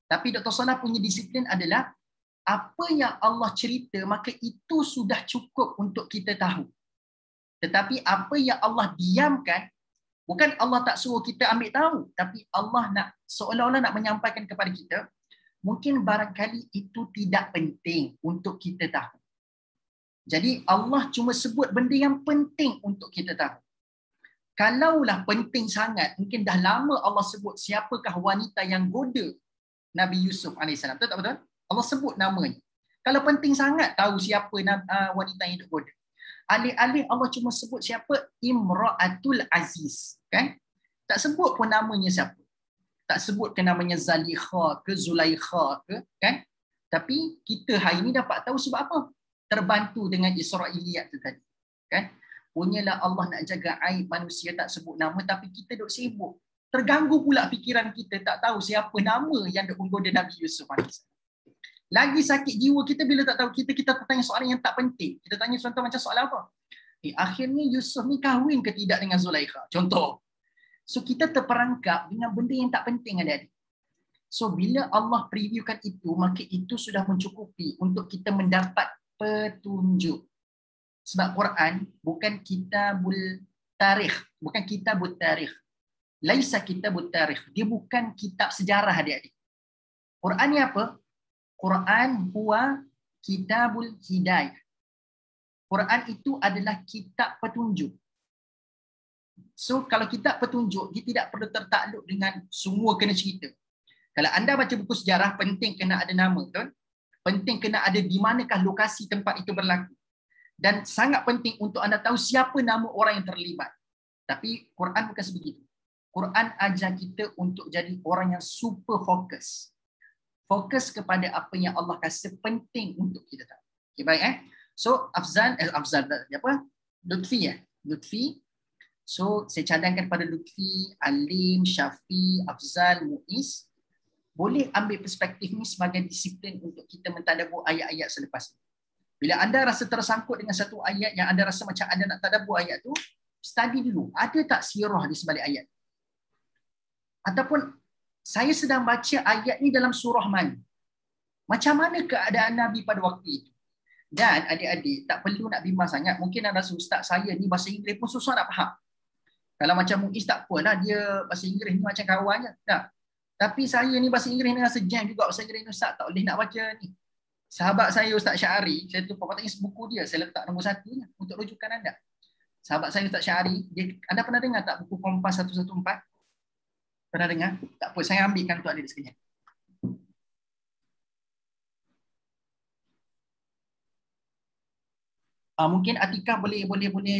Speaker 1: Tapi Dr. Salah punya disiplin adalah apa yang Allah cerita maka itu sudah cukup untuk kita tahu. Tetapi apa yang Allah diamkan, bukan Allah tak suruh kita ambil tahu, tapi Allah nak seolah-olah nak menyampaikan kepada kita, mungkin barangkali itu tidak penting untuk kita tahu. Jadi Allah cuma sebut benda yang penting untuk kita tahu. Kalaulah penting sangat, mungkin dah lama Allah sebut siapakah wanita yang goda Nabi Yusuf AS. Betul tak betul? Allah sebut namanya. Kalau penting sangat tahu siapa wanita yang duk goda. Alih-alih Allah cuma sebut siapa? Imra'atul Aziz. Kan? Tak sebut pun namanya siapa. Tak sebut ke namanya Zalikha ke Zulaikha ke. Kan? Tapi kita hari ini dapat tahu sebab apa? Terbantu dengan Israiliyat tu tadi. Kan? Punyalah Allah nak jaga aib manusia tak sebut nama, tapi kita duk sibuk. Terganggu pula fikiran kita tak tahu siapa nama yang duk menggoda Nabi Yusuf AS. Lagi sakit jiwa kita bila tak tahu kita tanya soalan yang tak penting. Kita tanya contoh macam soalan apa? Akhirnya Yusuf ni kahwin ke tidak dengan Zulaikha? Contoh. So kita terperangkap dengan benda yang tak penting adik-adik. So bila Allah previewkan itu, maka itu sudah mencukupi untuk kita mendapat petunjuk. Sebab Quran bukan kitabul tarikh, bukan kitabut tarikh. Laisa kitabut tarikh. Dia bukan kitab sejarah adik-adik. Quran ni apa? Quran huwa kitabul hidayah. Quran itu adalah kitab petunjuk. So kalau kitab petunjuk, dia tidak perlu tertakluk dengan semua kena cerita. Kalau anda baca buku sejarah, penting kena ada nama, betul? Penting kena ada di manakah lokasi tempat itu berlaku. Dan sangat penting untuk anda tahu siapa nama orang yang terlibat. Tapi Quran bukan sebegitu. Quran ajar kita untuk jadi orang yang super fokus. Fokus kepada apa yang Allah kasih penting untuk kita tahu. Okay, baik So Lutfi. So saya cadangkan pada Lutfi, Alim, Syafi, Afzal, Muiz. Boleh ambil perspektif ni sebagai disiplin untuk kita mentadabbur ayat-ayat selepas ini. Bila anda rasa tersangkut dengan satu ayat yang anda rasa macam anda nak tadabbur ayat tu, study dulu. Ada tak sirah di sebalik ayat? Ataupun saya sedang baca ayat ni dalam surah mana? Macam mana keadaan Nabi pada waktu itu? Dan adik-adik, tak perlu nak bimbang sangat. Mungkin anda rasa ustaz saya ni bahasa Inggeris pun susah nak faham. Kalau macam Muiz tak apalah, dia bahasa Inggeris ni macam kawan je. Tak. Tapi saya ni bahasa Inggeris ni rasa jam juga. Bahasa Inggeris ni ustaz tak boleh nak baca ni. Sahabat saya Ustaz Syahari, saya tu patutnya buku dia, saya letak nombor 1 untuk rujukan anda. Sahabat saya Ustaz Syahari, anda pernah dengar tak buku Kompas 114? Pernah dengar? Tak apa, saya ambilkan untuk adik sekalian. Mungkin Atika boleh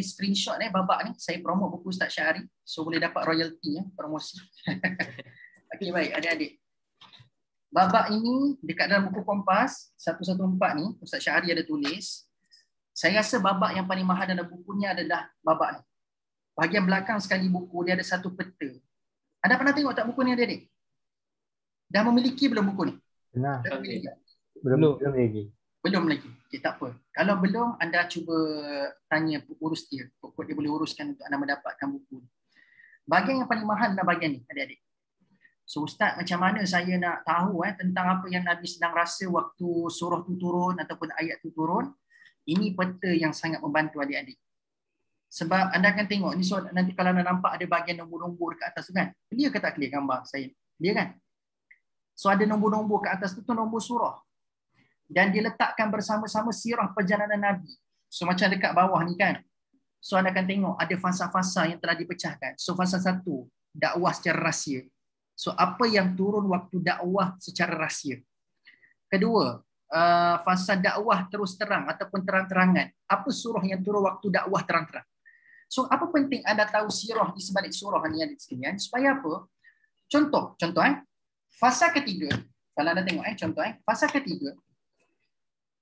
Speaker 1: screenshot babak ni. Saya promote buku Ustaz Syahari, so boleh dapat royalty promosi. Okey, baik adik-adik. Babak ini dekat dalam buku Kompas 114 ni, Ustaz Syahari ada tulis. Saya rasa babak yang paling mahal dalam bukunya adalah babak ni. Bahagian belakang sekali buku dia ada satu peta. Anda pernah tengok tak buku ni adik-adik? Dah memiliki belum buku ni?
Speaker 2: Pernah.
Speaker 6: Belum
Speaker 2: lagi.
Speaker 1: Belum lagi. Okay, tak apa. Kalau belum, anda cuba tanya urus dia. Pokok dia boleh uruskan untuk anda mendapatkan buku ni. Bahagian yang paling mahal adalah bahagian ni adik-adik. So Ustaz, macam mana saya nak tahu tentang apa yang Nabi sedang rasa waktu surah tu turun ataupun ayat tu turun? Ini peta yang sangat membantu adik-adik. Sebab anda akan tengok ni, so nanti kalau anda nampak ada bahagian nombor-nombor kat atas tu kan. Clear ke tak clear gambar saya? Clear kan? So ada nombor-nombor kat atas tu nombor surah. Dan diletakkan bersama-sama sirah perjalanan Nabi. So macam dekat bawah ni kan. So anda akan tengok ada fasa-fasa yang telah dipecahkan. So fasa 1, dakwah secara rahsia. So apa yang turun waktu dakwah secara rahsia. Kedua, fasa dakwah terus terang ataupun terang-terangan. Apa surah yang turun waktu dakwah terang-terang. So apa penting anda tahu sirah di sebalik surah ni adik sekalian? Supaya apa? Contoh fasa ketiga, kalau anda tengok fasa ketiga,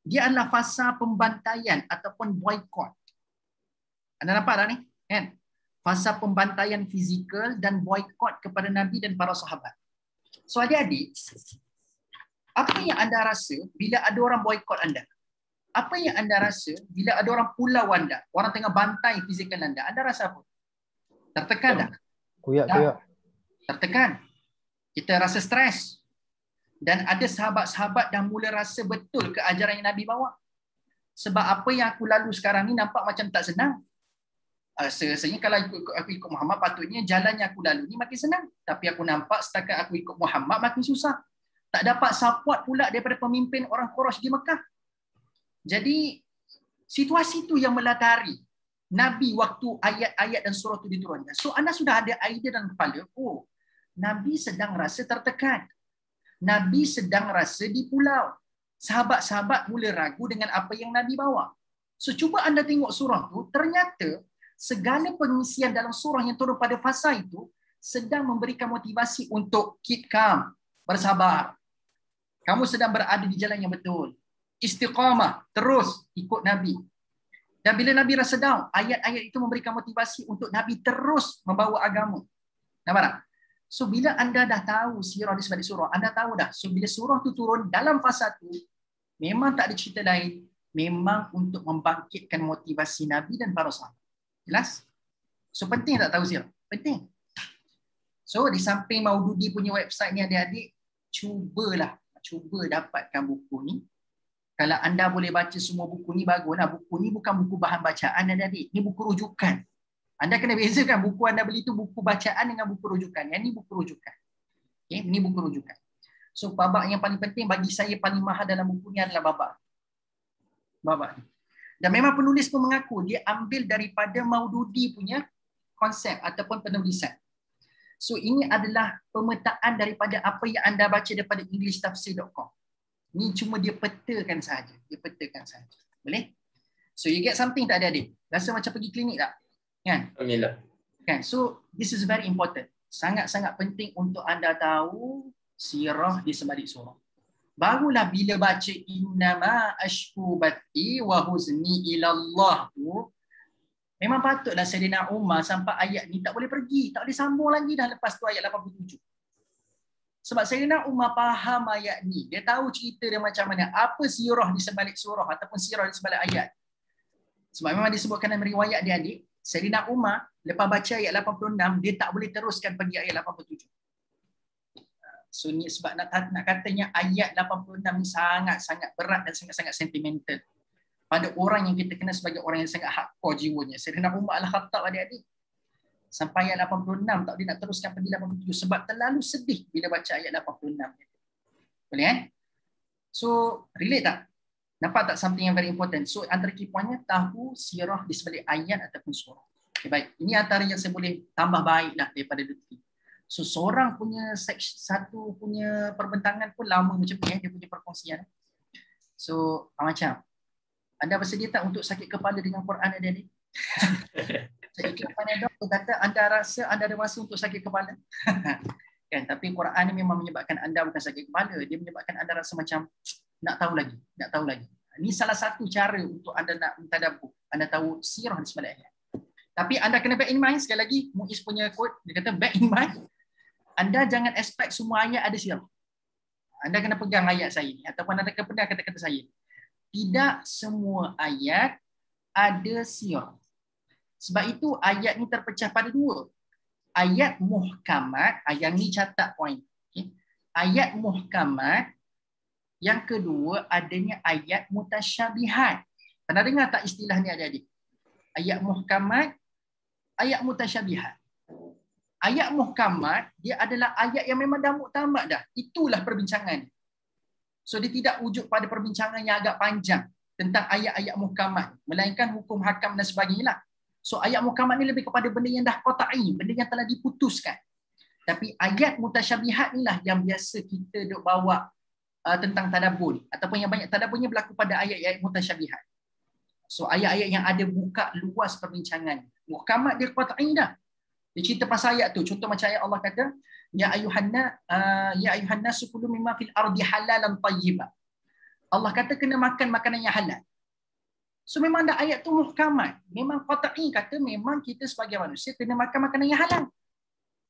Speaker 1: dia adalah fasa pembantaian ataupun boykot. Anda nampak tak ni? Kan? Fasa pembantaian fizikal dan boykot kepada Nabi dan para sahabat. So adik-adik, apa yang anda rasa bila ada orang boykot anda? Apa yang anda rasa bila ada orang pulau anda? Orang tengah bantai fizikal anda. Anda rasa apa? Tertekan tak?
Speaker 2: Kuyak.
Speaker 1: Tertekan. Kita rasa stres. Dan ada sahabat-sahabat dah mula rasa betul ke ajaran yang Nabi bawa. Sebab apa yang aku lalu sekarang ni nampak macam tak senang. Rasanya kalau aku ikut Muhammad, patutnya jalan yang aku lalu ni makin senang. Tapi aku nampak setakat aku ikut Muhammad makin susah. Tak dapat support pula daripada pemimpin orang Quraisy di Mekah. Jadi situasi itu yang melatari Nabi waktu ayat-ayat dan surah itu diturunkan. So anda sudah ada idea dalam kepala, oh, Nabi sedang rasa tertekan. Nabi sedang rasa di pulau. Sahabat-sahabat mula ragu dengan apa yang Nabi bawa. So cuba anda tengok surah tu, ternyata segala pengisian dalam surah yang turun pada fasa itu sedang memberikan motivasi untuk keep calm, bersabar. Kamu sedang berada di jalan yang betul. Istiqamah, terus ikut Nabi. Dan bila Nabi rasa down, ayat-ayat itu memberikan motivasi untuk Nabi terus membawa agama. Nampak tak? So bila anda dah tahu sirah di sebalik surah, anda tahu dah. So bila surah tu turun dalam fasa tu, memang tak ada cerita lain. Memang untuk membangkitkan motivasi Nabi dan para sahabat. Jelas? So penting tak tahu sirah? Penting. So di samping Maududi punya website ni adik-adik, cuba dapatkan buku ni. Kalau anda boleh baca semua buku ni, baguslah. Buku ni bukan buku bahan bacaan adik-adik. Ini buku rujukan. Anda kena bezakan buku anda beli tu buku bacaan dengan buku rujukan. Yang ni buku rujukan. Okay, ini buku rujukan. So babak yang paling penting bagi saya paling mahal dalam buku ni adalah babak ni. Dan memang penulis pun mengaku dia ambil daripada Maududi punya konsep ataupun penulisan. So ini adalah pemetaan daripada apa yang anda baca daripada englishtafsir.com. Ni cuma dia petakan sahaja. Boleh? So you get something tak adik-adik? Rasa macam pergi klinik tak? Kan?
Speaker 5: Alhamdulillah.
Speaker 1: Kan? So this is very important. Sangat-sangat penting untuk anda tahu sirah di sebalik surah. Barulah bila baca innama ashku bathi wa huzni ila Allah tu, memang patutlah Sayyidina Umar sampai ayat ni tak boleh pergi, tak boleh sambung lagi dah lepas tu ayat 87. Sebab Sayyidina Umar faham ayat ni. Dia tahu cerita dia macam mana. Apa sirah di sebalik surah ataupun sirah di sebalik ayat. Sebab memang disebutkan dalam riwayat dia adik, Sayyidina Umar lepas baca ayat 86, dia tak boleh teruskan pergi ayat 87. So ni sebab nak katanya ayat 86 ni sangat-sangat berat dan sangat-sangat sentimental. Pada orang yang kita kenal sebagai orang yang sangat hardcore jiwanya. Sayyidina Umar Al-Khattab adik-adik. Sampai ayat 86 tak boleh nak teruskan pergi 87 sebab terlalu sedih bila baca ayat 86. Boleh kan? So relate tak? Nampak tak something yang very important? So antara key pointnya tahu sirah di sebalik ayat ataupun surah. Okay, baik. Ini antara yang saya boleh tambah baiklah daripada Lutfi. So seorang punya satu punya perbentangan pun lama macam ni dia punya perkongsian. So macam anda bersedia tak untuk sakit kepala dengan Quran adik-adik? Saya ikut Panadol kata anda rasa anda ada masa untuk sakit kepala. Kan, tapi Quran ni memang menyebabkan anda bukan sakit kepala, dia menyebabkan anda rasa macam nak tahu lagi. Ini salah satu cara untuk anda nak mentadabbur, anda tahu sirah di sebalik ayat. Tapi anda kena bear in mind, sekali lagi Muiz punya quote dia kata bear in mind, anda jangan expect semua ayat ada sirah. Anda kena pegang ayat saya ni ataupun anda kena pegang kata-kata saya. Tidak semua ayat ada sirah. Sebab itu ayat ni terpecah pada dua. Ayat muhkamat, yang ni catat point. Okay. Ayat muhkamat, yang kedua adanya ayat mutasyabihat. Pernah dengar tak istilah ni adik-adik? Ayat muhkamat, ayat mutasyabihat. Ayat muhkamat, dia adalah ayat yang memang dah muktamad dah. Itulah perbincangan. So dia tidak wujud pada perbincangan yang agak panjang tentang ayat-ayat muhkamat. Melainkan hukum hakam dan sebagainya lah. So ayat muhkamat ni lebih kepada benda yang dah qata'i, benda yang telah diputuskan. Tapi ayat mutasyabihat inilah yang biasa kita duk bawa tentang tadabbur, ataupun yang banyak tadabburnya berlaku pada ayat-ayat mutasyabihat. So ayat-ayat yang ada buka luas perbincangan. Muhkamat dia qata'i dah. Dia cerita pasal ayat tu. Contoh macam ayat Allah kata, ya ayuhanna sukulu mimma fil ardi halalan tayyiban. Allah kata kena makan makanan yang halal. So memang dah ayat tu muhkamat. Memang qata'i kata memang kita sebagai manusia kena makan makanan yang halal.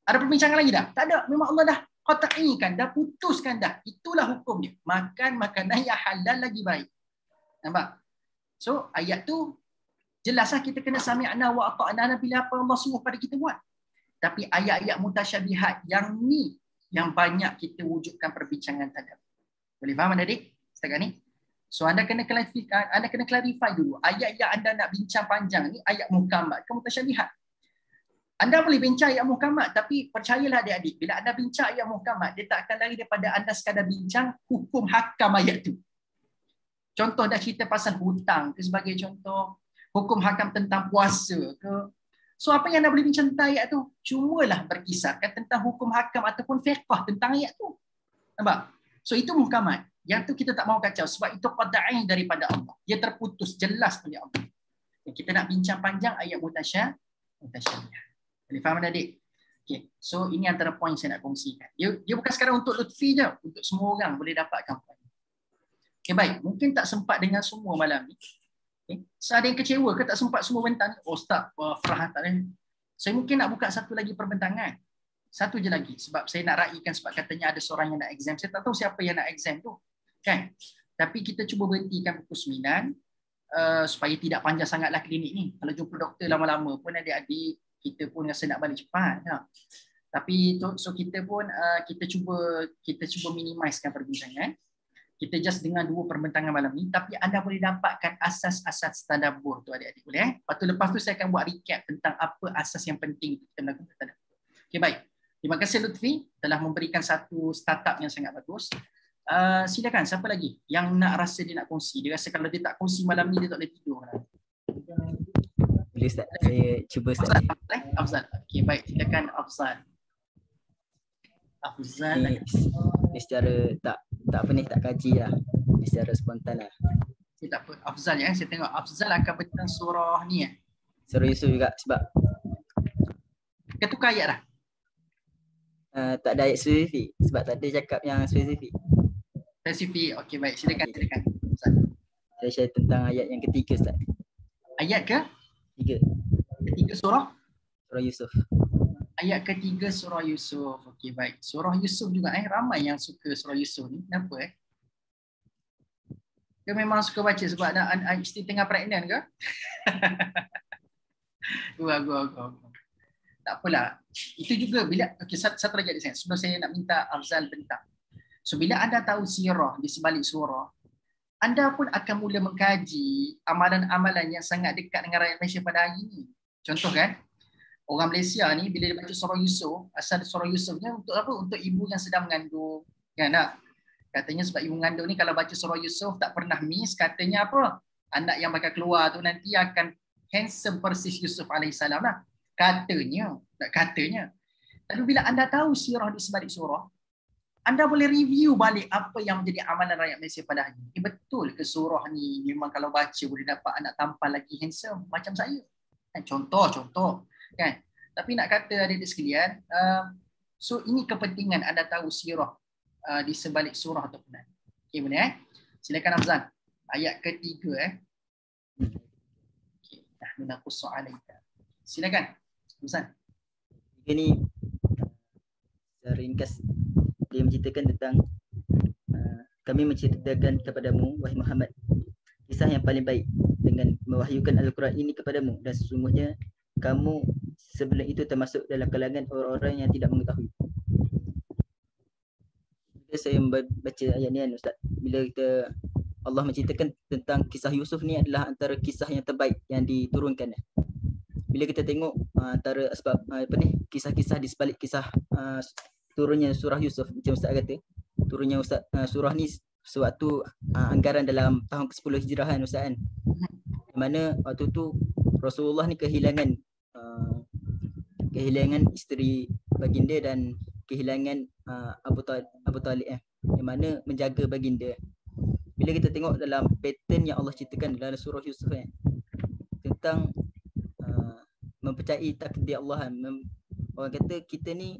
Speaker 1: Ada perbincangan lagi dah? Tak ada. Memang Allah dah qata'i kan, dah putuskan dah. Itulah hukum dia. Makan makanan yang halal lagi baik. Nampak? So ayat tu jelaslah kita kena sami'na wa ata'na bila apa Allah suruh pada kita buat. Tapi ayat-ayat mutasyabihat yang ni yang banyak kita wujudkan perbincangan tadabbur. Boleh faham adik? Setakat ni? So anda kena clarify dulu. Ayat yang anda nak bincang panjang ni ayat muhkamat ke mutasyabihat. Anda boleh bincang ayat muhkamat, tapi percayalah adik-adik, bila anda bincang ayat muhkamat, dia tak akan lari daripada anda sekadar bincang hukum hakam ayat tu. Contoh dah cerita pasal hutang ke sebagai contoh, hukum hakam tentang puasa ke. So apa yang anda boleh bincang tentang ayat tu? Cumalah berkisarkan tentang hukum hakam ataupun fiqh tentang ayat tu. Nampak? So itu muhkamat. Yang tu kita tak mahu kacau sebab itu qad'ai daripada Allah. Dia terputus jelas oleh Allah. Kita nak bincang panjang ayat mutasyabih. Boleh faham adik? Okay. So ini antara poin saya nak kongsikan. Dia bukan sekadar untuk Lutfi je, untuk semua orang boleh dapatkan poin. Okay, baik. Mungkin tak sempat dengan semua malam ni. Okay. So ada yang kecewa ke tak sempat semua bentang? Oh Ustaz, Farah tak ada. Saya mungkin nak buka satu lagi perbentangan. Satu je lagi sebab saya nak raikan sebab katanya ada seorang yang nak exam. Saya tak tahu siapa yang nak exam tu. Kan? Tapi kita cuba berhentikan pukul 9 supaya tidak panjang sangatlah klinik ni. Kalau jumpa doktor lama-lama pun adik-adik kita pun rasa nak balik cepat. Ya. Tapi so kita pun kita cuba minimizekan perbincangan. Kita just dengan 2 perbentangan malam ni tapi anda boleh dapatkan asas-asas tadabbur tu adik-adik boleh. Lepas tu saya akan buat recap tentang apa asas yang penting kita melakukan tadabbur. Okey baik. Terima kasih Lutfi telah memberikan satu startup yang sangat bagus. Silakan siapa lagi yang nak rasa dia nak kongsi. Dia rasa kalau dia tak kongsi malam ni dia tak boleh tidur.
Speaker 3: Boleh Ustaz, saya cuba Ustaz.
Speaker 1: Afzal. Okey baik, silakan Afzal. Afzal
Speaker 3: Ni secara tak apa ni, tak kaji lah. Ni secara spontan lah.
Speaker 1: Tak apa, Afzal ya. Saya tengok Afzal akan bentang surah ni
Speaker 3: Surah Yusuf juga sebab
Speaker 1: kita tukar ayat dah.
Speaker 3: Tak ada ayat spesifik sebab tak ada cakap yang spesifik.
Speaker 1: Spesifik. Okey baik, silakan.
Speaker 3: Saya share tentang ayat yang ketiga Ustaz.
Speaker 1: Ayat ketiga surah
Speaker 3: Yusuf.
Speaker 1: Ayat ketiga surah Yusuf. Okey baik. Surah Yusuf juga ramai yang suka surah Yusuf ni. Kenapa Dia memang suka baca sebab ada isteri tengah pregnant ke? Gua. Tak apalah. Itu juga bila satu lagi ada sebelum saya nak minta Afzal bentang. So bila anda tahu sirah di sebalik surah, anda pun akan mula mengkaji amalan-amalan yang sangat dekat dengan rakyat Malaysia pada hari ini. Contoh kan, orang Malaysia ni bila dia baca surah Yusuf, asal surah Yusuf ni untuk apa? Untuk ibu yang sedang mengandung. Kan tak? Katanya sebab ibu mengandung ni kalau baca surah Yusuf tak pernah miss, katanya apa? Anak yang bakal keluar tu nanti akan handsome persis Yusuf alaihissalam lah. Katanya. Tapi bila anda tahu sirah di sebalik surah, anda boleh review balik apa yang menjadi amalan rakyat Malaysia pada hari ini. Betul ke surah ni memang kalau baca boleh dapat anak tampan lagi handsome macam saya? Contoh. Kan? Tapi nak kata adik-adik sekalian, so ini kepentingan anda tahu sirah di sebalik surah tu benar. Okey boleh Silakan Afzal. Ayat ketiga Okey, nahnu naqussu 'alaika. Silakan Afzal.
Speaker 3: Ini secara ringkas dia menceritakan tentang kami menceritakan kepadamu wahai Muhammad kisah yang paling baik dengan mewahyukan Al-Quran ini kepadamu dan sesungguhnya kamu sebelum itu termasuk dalam kalangan orang-orang yang tidak mengetahui. Bila saya membaca ayat ni Ustaz, bila Allah menceritakan tentang kisah Yusuf ni adalah antara kisah yang terbaik yang diturunkan. Bila kita tengok antara sebab kisah-kisah di sebalik kisah turunnya surah Yusuf, macam Ustaz kata, turunnya surah ni sewaktu anggaran dalam tahun ke-10 Hijrahan Ustaz kan. Di mana waktu tu Rasulullah ni kehilangan isteri baginda dan kehilangan Abu Talib yang mana menjaga baginda. Bila kita tengok dalam pattern yang Allah ceritakan dalam surah Yusuf tentang mempercayai takdir Allah. Orang kata kita ni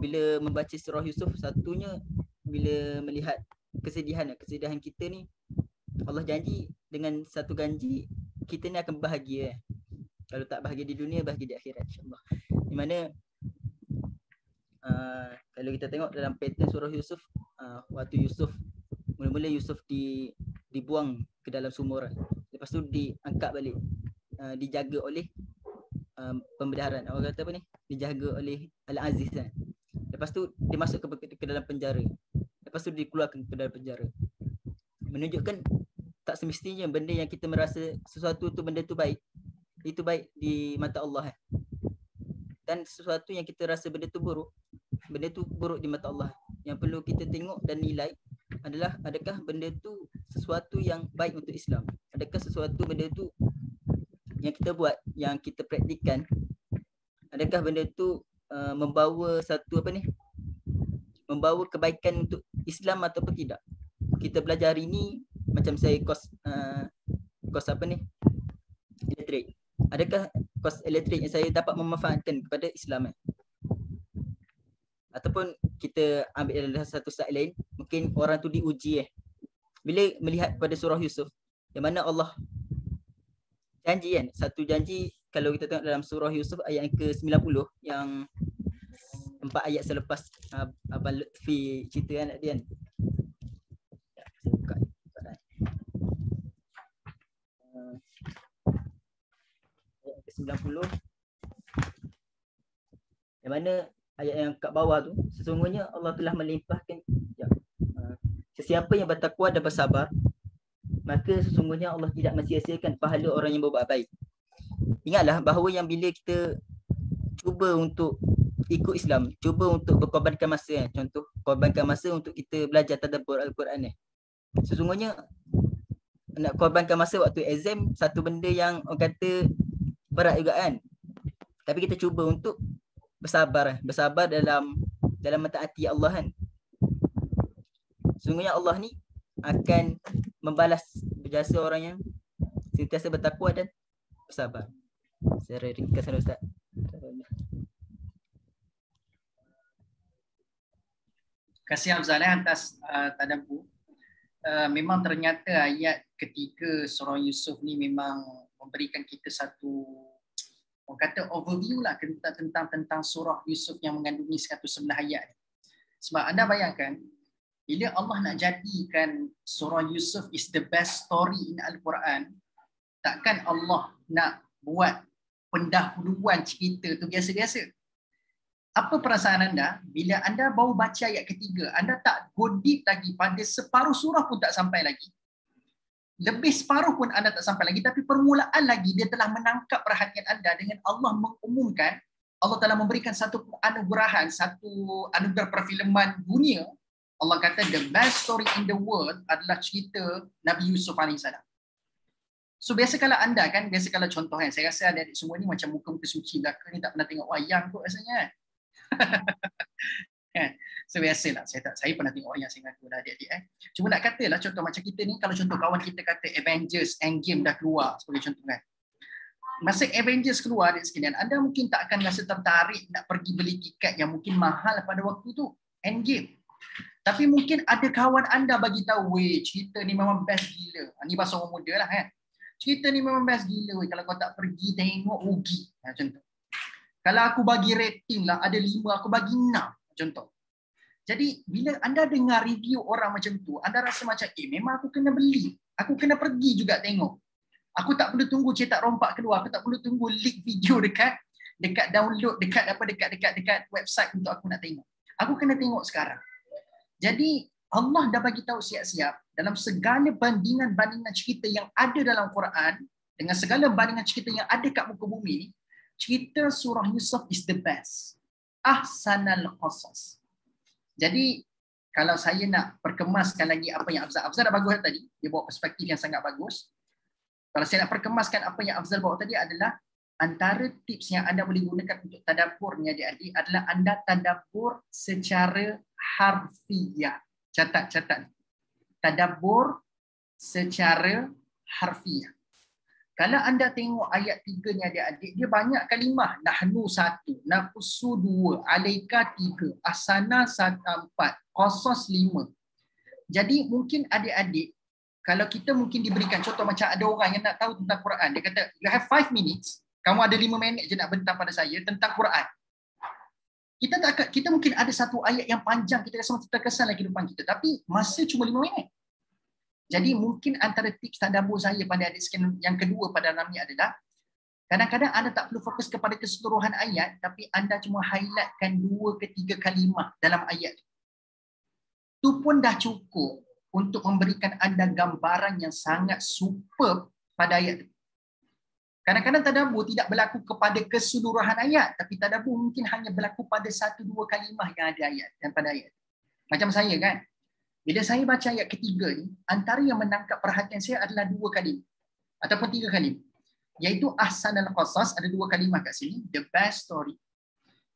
Speaker 3: bila membaca surah Yusuf, satunya bila melihat kesedihan kita ni, Allah janji dengan satu janji kita ni akan bahagia. Kalau tak bahagia di dunia, bahagia di akhirat insya-Allah. Di mana kalau kita tengok dalam pattern surah Yusuf, waktu mula-mula Yusuf dibuang ke dalam sumur, lepas tu diangkat balik, dijaga oleh pemeliharaan. Orang kata apa ni? Dijaga oleh Al-Aziz kan. Lepas tu dia masuk ke dalam penjara. Lepas tu dikeluarkan ke dalam penjara. Menunjukkan tak semestinya benda yang kita merasa sesuatu tu benda tu baik, itu baik di mata Allah. Dan sesuatu yang kita rasa benda tu buruk di mata Allah. Yang perlu kita tengok dan nilai adalah adakah benda tu sesuatu yang baik untuk Islam? Adakah sesuatu benda tu yang kita buat, yang kita praktikkan, adakah benda tu membawa satu membawa kebaikan untuk Islam ataupun tidak? Kita belajar hari ni, macam saya kos elektrik. Adakah kos elektrik yang saya dapat memanfaatkan kepada Islam? Ataupun kita ambil dalam satu side lain, mungkin orang tu diuji bila melihat pada surah Yusuf, yang mana Allah janji kan, satu janji kalau kita tengok dalam surah Yusuf ayat yang ke-90, yang 4 ayat selepas Abang Lutfi cerita anak dia kan. Saya buka. Ayat ke-90, yang mana ayat yang kat bawah tu, sesungguhnya Allah telah melimpahkan sesiapa yang bertakwa dan bersabar, maka sesungguhnya Allah tidak mensia-siakan pahala orang yang berbuat baik. Ingatlah bahawa yang bila kita cuba untuk ikut Islam, cuba untuk berkorbankan masa contoh korbankan masa untuk kita belajar tadabbur Al-Quran sesungguhnya nak korbankan masa waktu exam satu benda yang orang kata berat juga kan. Tapi kita cuba untuk bersabar dalam mentaati Allah kan. Sesungguhnya Allah ni akan membalas berjasa orang yang sentiasa bertakwa dan bersabar. Secara ringkasan Ustaz.
Speaker 1: Terima kasih Afzal atas tadabbur. Memang ternyata ayat ketiga surah Yusuf ni memang memberikan kita satu, orang kata overview lah tentang surah Yusuf yang mengandungi 111 ayat. Sebab anda bayangkan, bila Allah nak jadikan surah Yusuf is the best story in Al-Quran, takkan Allah nak buat pendahuluan cerita tu biasa-biasa. Apa perasaan anda bila anda baru baca ayat ketiga, anda tak go deep lagi pada separuh surah pun tak sampai lagi. Lebih separuh pun anda tak sampai lagi, tapi permulaan lagi dia telah menangkap perhatian anda dengan Allah mengumumkan, Allah telah memberikan satu anugerahan, satu anugerah perfilman dunia. Allah kata the best story in the world adalah cerita Nabi Yusuf AS. So biasa kalau anda kan, biasa kalau contoh kan, saya rasa adik-adik semua ni macam muka-muka suci belaka ni tak pernah tengok wayang kot rasanya kan. So biasalah, saya pernah tengok wayang saya ngaku lah adik-adik Cuma nak katalah contoh macam kita ni, kalau contoh kawan kita kata Avengers Endgame dah keluar sebagai contoh kan. Masa Avengers keluar adik sekalian, anda mungkin tak akan rasa tertarik nak pergi beli tiket yang mungkin mahal pada waktu tu, Endgame. Tapi mungkin ada kawan anda bagi tahu, weh cerita ni memang best gila. Ni bahasa orang muda lah kan. Cerita ni memang best gila weh, kalau kau tak pergi tengok rugi. Contoh. Kalau aku bagi rating lah ada 5, aku bagi 6 contoh. Jadi bila anda dengar review orang macam tu, anda rasa macam memang aku kena beli. Aku kena pergi juga tengok. Aku tak perlu tunggu cetak rompak keluar, aku tak perlu tunggu link video dekat download dekat website untuk aku nak tengok. Aku kena tengok sekarang. Jadi Allah dah bagi tahu siap-siap dalam segala bandingan-bandingan cerita yang ada dalam Quran, dengan segala bandingan cerita yang ada kat muka bumi ni, cerita surah Yusuf is the best. Ahsanal qasas. Jadi kalau saya nak perkemaskan lagi apa yang Afzal dah bagus tadi, dia bawa perspektif yang sangat bagus. Kalau saya nak perkemaskan apa yang Afzal bawa tadi adalah antara tips yang anda boleh gunakan untuk tadabbur ni adik-adik adalah anda tadabbur secara harfiah. Catat. Tadabbur secara harfiah. Kalau anda tengok ayat 3 ni adik-adik, dia banyak kalimah. Nahnu 1, naqsu 2, alaika 3, asana 4, qasas 5. Jadi mungkin adik-adik, kalau kita mungkin diberikan contoh macam ada orang yang nak tahu tentang Quran, dia kata you have 5 minutes, kamu ada 5 minit je nak bentang pada saya tentang Quran. Kita mungkin ada satu ayat yang panjang, kita rasa terkesan dalam kehidupan kita, tapi masa cuma 5 minit. Jadi mungkin antara tips tadabbur saya pada adik sekalian yang kedua pada malam ni adalah, kadang-kadang anda tak perlu fokus kepada keseluruhan ayat, tapi anda cuma highlightkan 2 ke 3 kalimah dalam ayat. Itu pun dah cukup untuk memberikan anda gambaran yang sangat superb pada ayat itu. Kadang-kadang tadabbur tidak berlaku kepada keseluruhan ayat, tapi tadabbur mungkin hanya berlaku pada 1-2 kalimah yang ada ayat dan pada ayat. Macam saya kan, bila saya baca ayat ketiga ni, antara yang menangkap perhatian saya adalah 2 kalimah ataupun 3 kalimah. Iaitu ahsan al-qasas, ada dua kalimah kat sini, the best story.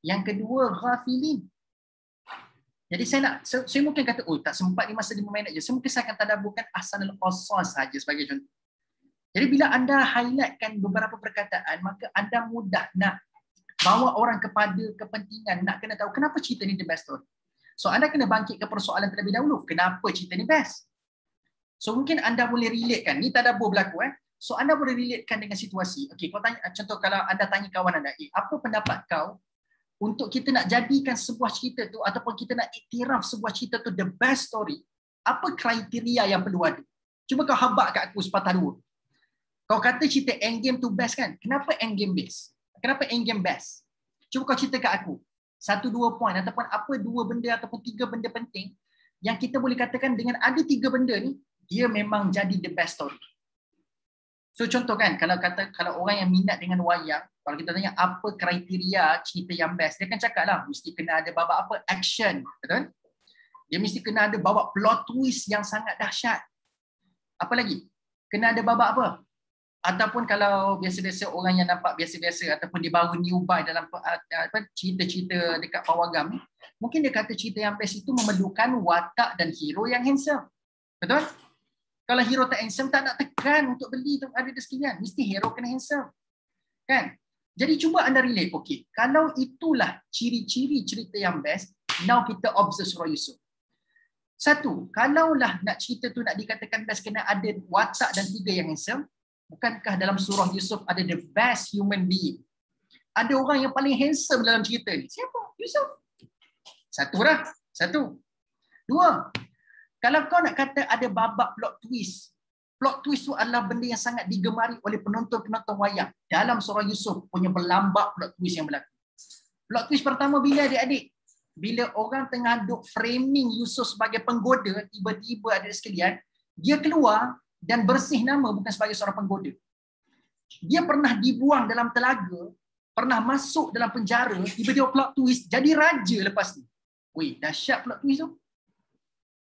Speaker 1: Yang kedua, ghafilin. Jadi saya mungkin kata, oh tak sempat ni masa 5 minit je. Saya mungkin saya akan tadabburkan ahsan al-qasas saja sebagai contoh. Jadi bila anda highlightkan beberapa perkataan, maka anda mudah nak bawa orang kepada kepentingan, nak kena tahu kenapa cerita ni the best story. So anda kena bangkit ke persoalan terlebih dahulu. Kenapa cerita ni best? So mungkin anda boleh relate kan. Ni tadabbur berlaku So anda boleh relatekan dengan situasi. Okey, kau tanya, contoh kalau anda tanya kawan anda, apa pendapat kau untuk kita nak jadikan sebuah cerita tu ataupun kita nak iktiraf sebuah cerita tu the best story, apa kriteria yang perlu ada? Cuba kau habak kat aku sepatah dua. Kau kata cerita Endgame tu best kan? Kenapa Endgame best? Kenapa Endgame best? Cuba kau cerita kat aku. 1-2 poin ataupun apa 2 benda ataupun 3 benda penting yang kita boleh katakan dengan ada 3 benda ni, dia memang jadi the best story. So contoh kan, kalau orang yang minat dengan wayang, kalau kita tanya apa kriteria cerita yang best, dia akan cakap lah, mesti kena ada babak apa? Action. Betul? Dia mesti kena ada babak plot twist yang sangat dahsyat. Apa lagi? Kena ada babak apa? Ataupun kalau biasa-biasa orang yang nampak biasa-biasa ataupun dia baru newbie dalam cerita-cerita dekat pawagam ni, mungkin dia kata cerita yang best itu memerlukan watak dan hero yang handsome. Betul? Kalau hero tak handsome, tak nak tekan untuk beli tu ada di sekalian. Mesti hero kena handsome. Kan? Jadi cuba anda relate. Okey, kalau itulah ciri-ciri cerita yang best, now kita observe Surah Yusuf. Satu, kalaulah nak cerita tu nak dikatakan best, kena ada watak dan 3 yang handsome. Bukankah dalam surah Yusuf ada the best human being? Ada orang yang paling handsome dalam cerita ni. Siapa? Yusuf. Satu. 2. Kalau kau nak kata ada babak plot twist tu adalah benda yang sangat digemari oleh penonton-penonton wayang. Dalam surah Yusuf punya berlambak plot twist yang berlaku. Plot twist pertama bila adik-adik? Bila orang tengah duk framing Yusuf sebagai penggoda, tiba-tiba ada sekalian, dia keluar dan bersih nama bukan sebagai seorang penggoda. Dia pernah dibuang dalam telaga, pernah masuk dalam penjara, tiba-tiba plot twist, jadi raja lepas ni. Weh, dahsyat plot twist tu.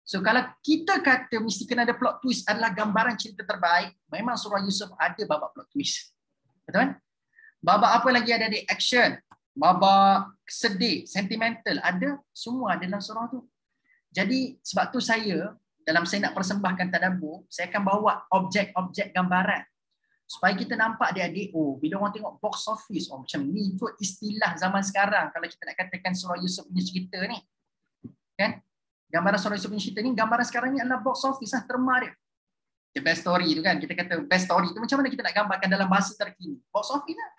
Speaker 1: So kalau kita kata mesti kena ada plot twist adalah gambaran cerita terbaik, memang surah Yusuf ada babak plot twist. Betul? Babak apa lagi ada di action, babak sedih, sentimental, ada semua dalam surah tu. Jadi sebab tu saya nak persembahkan tadabbur, saya akan bawa objek-objek gambaran supaya kita nampak adik-adik, oh bila orang tengok box office, oh macam ni ikut istilah zaman sekarang kalau kita nak katakan surah Yusuf punya cerita ni. Kan? Gambaran surah Yusuf punya cerita ni, gambaran sekarang ni adalah box office lah, terma dia. The best story tu kan, kita kata best story tu macam mana kita nak gambarkan dalam bahasa terkini? Box office lah.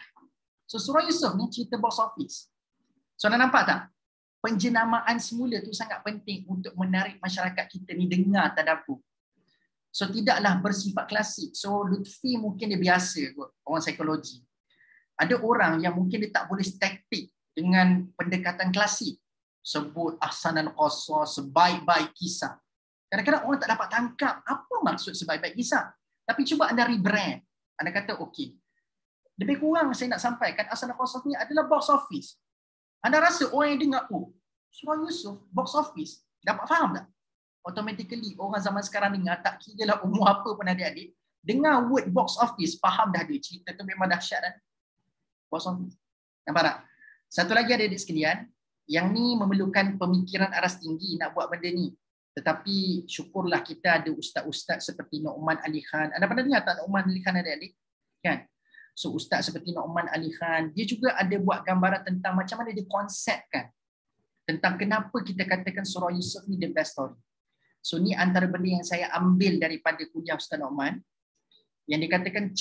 Speaker 1: So surah Yusuf ni cerita box office. So anda nampak tak? Penjenamaan semula tu sangat penting untuk menarik masyarakat kita ni dengar tadabbur. So tidaklah bersifat klasik. So Lutfi mungkin dia biasa kot, orang psikologi. Ada orang yang mungkin dia tak boleh statik dengan pendekatan klasik. Sebut ahsan al-qasas, sebaik-baik kisah. Kadang-kadang orang tak dapat tangkap apa maksud sebaik-baik kisah. Tapi cuba anda rebrand. Anda kata okey, lebih kurang saya nak sampaikan ahsan al-qasas ni adalah box office. Anda rasa orang yang dengar, oh, surah Yusuf, box office, dapat faham tak? Automatically, orang zaman sekarang dengar, tak kira lah umur apa pun adik-adik, dengar word box office, faham dah dia. Cerita tu memang dahsyat kan? Box office. Nampak tak? Satu lagi adik-adik sekalian, yang ni memerlukan pemikiran aras tinggi nak buat benda ni. Tetapi syukurlah kita ada ustaz-ustaz seperti Nu'man Ali Khan. Anda pernah dengar tak Nu'man Ali Khan adik-adik? Kan? So ustaz seperti Nu'man Ali Khan, dia juga ada buat gambaran tentang macam mana dia konsepkan tentang kenapa kita katakan surah Yusuf ni the best story. So ni antara benda yang saya ambil daripada kuliah Ustaz Nu'man, yang dikatakan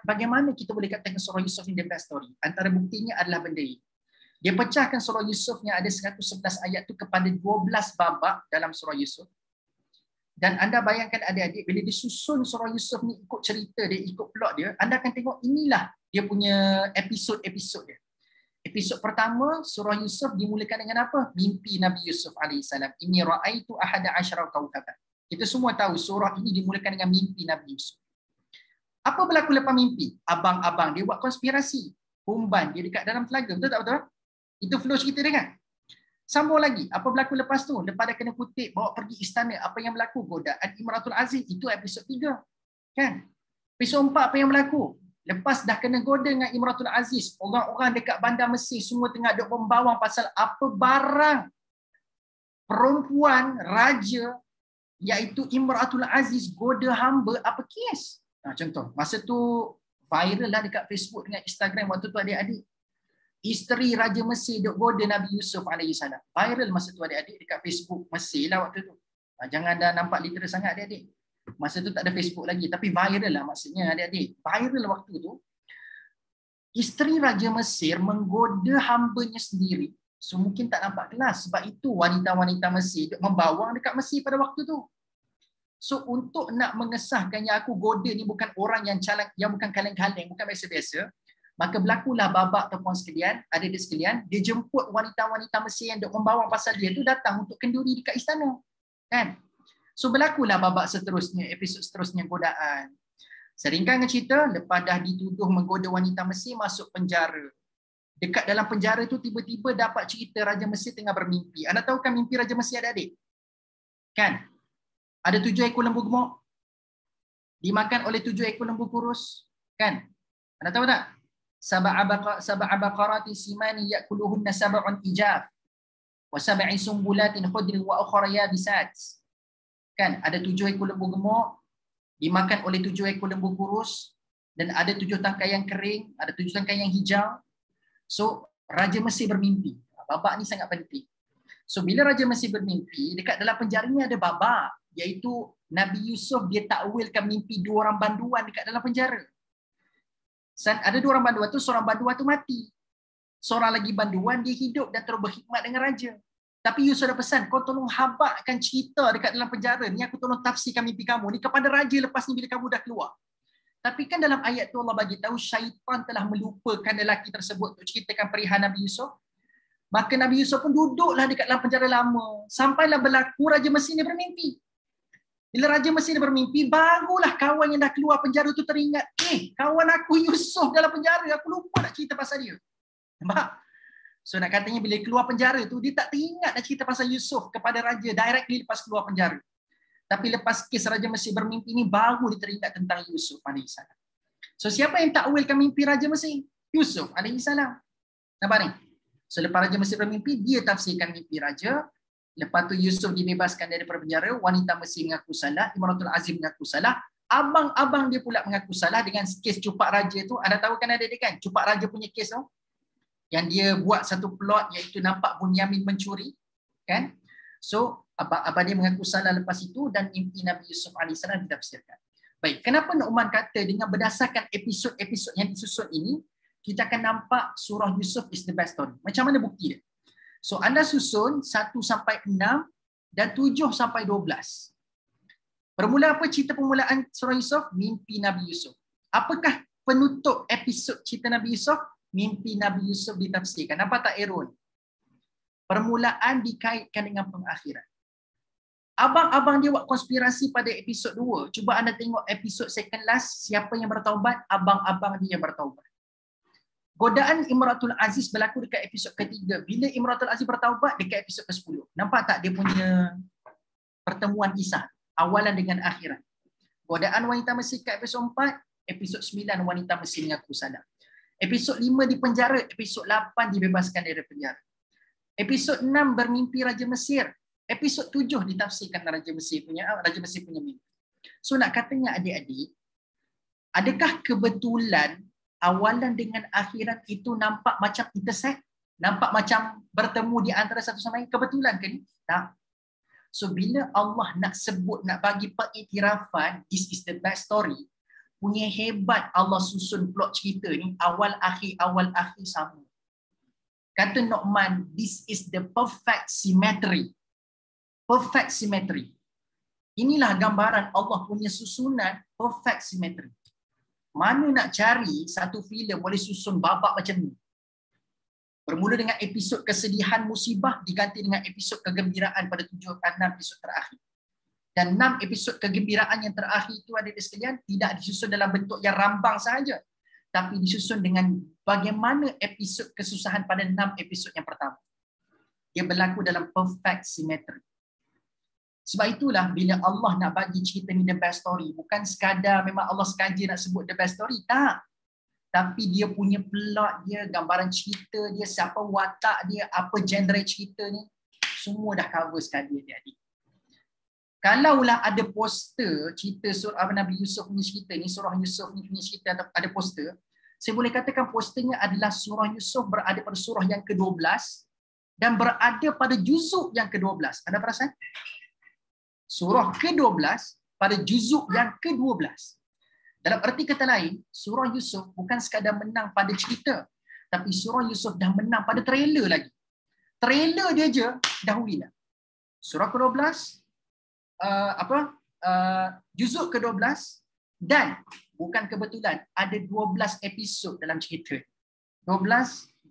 Speaker 1: bagaimana kita boleh katakan surah Yusuf ni the best story. Antara buktinya adalah benda ini. Dia pecahkan surah Yusuf yang ada 111 ayat tu kepada 12 babak dalam surah Yusuf. Dan anda bayangkan adik-adik, bila disusun surah Yusuf ni ikut cerita dia, ikut plot dia, anda akan tengok inilah dia punya episod-episod dia. Episod pertama, surah Yusuf dimulakan dengan apa? Mimpi Nabi Yusuf AS. Inni ra'aitu ahada asyara kawkaban. Kita semua tahu surah ini dimulakan dengan mimpi Nabi Yusuf. Apa berlaku lepas mimpi? Abang-abang dia buat konspirasi. Umban dia dekat dalam telaga. Betul tak betul? Itu flow cerita dia kan? Sambung lagi. Apa berlaku lepas tu? Lepas dia kena kutip, bawa pergi istana. Apa yang berlaku? Godaan Imratul Aziz. Itu episod 3. Kan? Episod 4 apa yang berlaku? Lepas dah kena goda dengan Imratul Aziz, orang-orang dekat bandar Mesir semua tengah duk membawang pasal apa barang perempuan raja iaitu Imratul Aziz goda hamba, apa kes. Contoh, masa tu viral lah dekat Facebook dengan Instagram waktu tu adik-adik. Isteri Raja Mesir duk goda Nabi Yusuf AS. Viral masa tu adik-adik dekat Facebook Mesir lah waktu tu. Jangan dah nampak literal sangat adik-adik. Masa tu tak ada Facebook lagi, tapi viral lah maksudnya adik-adik. Viral waktu tu. Isteri Raja Mesir menggoda hambanya sendiri. So mungkin tak nampak kelas. Sebab itu wanita-wanita Mesir duk membawang dekat Mesir pada waktu tu. So untuk nak mengesahkan yang aku goda ni bukan orang yang calak, yang bukan kaleng-kaleng, bukan biasa-biasa, maka berlakulah babak tuan sekalian, adik-adik sekalian, dia jemput wanita-wanita Mesir yang duk membawang pasal dia tu datang untuk kenduri dekat istana. Kan? So berlakulah babak seterusnya, episod seterusnya godaan. Seringkan cerita, lepas dah dituduh menggoda wanita Mesir, masuk penjara. Dekat dalam penjara tu tiba-tiba dapat cerita Raja Mesir tengah bermimpi. Anda tahu kan mimpi Raja Mesir adik-adik? Kan? Ada 7 ekor lembu gemuk. Dimakan oleh 7 ekor lembu kurus. Kan? Anda tahu tak? Sab'a baqaratin simani ya'kuluhunna sab'un ijaf. Wa sab'i sumbulatin khudrin wa ukhra yabisat. Kan? Ada 7 ekor lembu gemuk. Dimakan oleh 7 ekor lembu kurus. Dan ada 7 tangkai yang kering. Ada 7 tangkai yang hijau. So, Raja Mesir bermimpi. Babak ni sangat penting. So, bila Raja Mesir bermimpi, dekat dalam penjara ni ada babak. Iaitu Nabi Yusuf dia takwilkan mimpi 2 orang banduan dekat dalam penjara. Ada 2 orang banduan tu, seorang banduan tu mati. Seorang lagi banduan dia hidup dan terus berkhidmat dengan raja. Tapi Yusuf ada pesan, kau tolong habakkan cerita dekat dalam penjara ni, aku tolong tafsirkan mimpi kamu ni kepada raja lepas ni bila kamu dah keluar. Tapi kan dalam ayat tu Allah bagi tahu syaitan telah melupakan lelaki tersebut untuk ceritakan perihan Nabi Yusuf. Maka Nabi Yusuf pun duduklah dekat dalam penjara lama. Sampailah berlaku Raja Mesir ni bermimpi. Bila Raja Mesir bermimpi, barulah kawan yang dah keluar penjara tu teringat, kawan aku Yusuf dalam penjara, aku lupa nak cerita pasal dia. Nampak? So nak katanya bila keluar penjara tu, dia tak teringat nak cerita pasal Yusuf kepada Raja directly lepas keluar penjara. Tapi lepas kes Raja Mesir bermimpi ni, baru dia teringat tentang Yusuf AS. So siapa yang takwilkan mimpi Raja Mesir? Yusuf AS. Nampak ni? So lepas Raja Mesir bermimpi, dia tafsirkan mimpi Raja. Lepas tu Yusuf dibebaskan daripada penjara, wanita Mesir mengaku salah, Imratul Aziz mengaku salah, abang-abang dia pula mengaku salah dengan kes cupak raja tu. Anda tahu kan adik-adik kan? Cupak raja punya kes tu. Yang dia buat satu plot iaitu nampak Bunyamin mencuri. Kan? So, abang dia mengaku salah lepas itu dan mimpi Nabi Yusuf AS ditafsirkan. Baik, kenapa Nu'man kata dengan berdasarkan episod-episod yang disusun ini, kita akan nampak surah Yusuf is the best story. Macam mana bukti dia? So anda susun 1 sampai 6 dan 7 sampai 12. Bermula apa cerita permulaan surah Yusuf? Mimpi Nabi Yusuf. Apakah penutup episod cerita Nabi Yusuf? Mimpi Nabi Yusuf ditafsirkan. Nampak tak Aaron? Permulaan dikaitkan dengan pengakhiran. Abang-abang dia buat konspirasi pada episod 2. Cuba anda tengok episod second last. Siapa yang bertaubat? Abang-abang dia yang bertaubat. Godaan Imratul Aziz berlaku dekat episod ketiga. Bila Imratul Aziz bertaubat dekat episod ke-10. Nampak tak dia punya pertemuan kisah? Awalan dengan akhiran. Godaan wanita Mesir kat episod 4. Episod 9 wanita Mesir mengaku salah. Episod 5 di penjara. Episod 8 dibebaskan dari penjara. Episod 6 bermimpi Raja Mesir. Episod 7 ditafsirkan Raja Mesir punya mimpi. So nak katanya adik-adik, adakah kebetulan awalan dengan akhirat itu nampak macam intersect? Nampak macam bertemu di antara satu sama lain? Kebetulan ke ni? Tak. So bila Allah nak sebut, nak bagi pengiktirafan, this is the best story, punya hebat Allah susun plot cerita ni, awal akhir sama. Kata Nu'man, this is the perfect symmetry. Perfect symmetry. Inilah gambaran Allah punya susunan perfect symmetry. Mana nak cari satu filem boleh susun babak macam ni? Bermula dengan episod kesedihan musibah diganti dengan episod kegembiraan pada 6 episod terakhir. Dan 6 episod kegembiraan yang terakhir itu adik-adik sekalian tidak disusun dalam bentuk yang rambang sahaja, tapi disusun dengan bagaimana episod kesusahan pada 6 episod yang pertama. Dia berlaku dalam perfect symmetry. Sebab itulah bila Allah nak bagi cerita ni the best story, bukan sekadar memang Allah sengaja nak sebut the best story. Tak. tapi dia punya plot dia, gambaran cerita dia, siapa watak dia, apa genre cerita ni, semua dah cover sekali adik-adik. Kalaulah ada poster cerita surah Nabi Yusuf punya cerita ni, surah Yusuf ni punya cerita ada poster, saya boleh katakan posternya adalah surah Yusuf berada pada surah yang ke-12 dan berada pada juzuk yang ke-12. Anda perasan? Surah ke-12 pada juzuk yang ke-12. Dalam erti kata lain, surah Yusuf bukan sekadar menang pada cerita, tapi surah Yusuf dah menang pada trailer lagi. Trailer dia je dah win. Surah ke-12, juzuk ke-12 dan bukan kebetulan ada 12 episod dalam cerita. 12.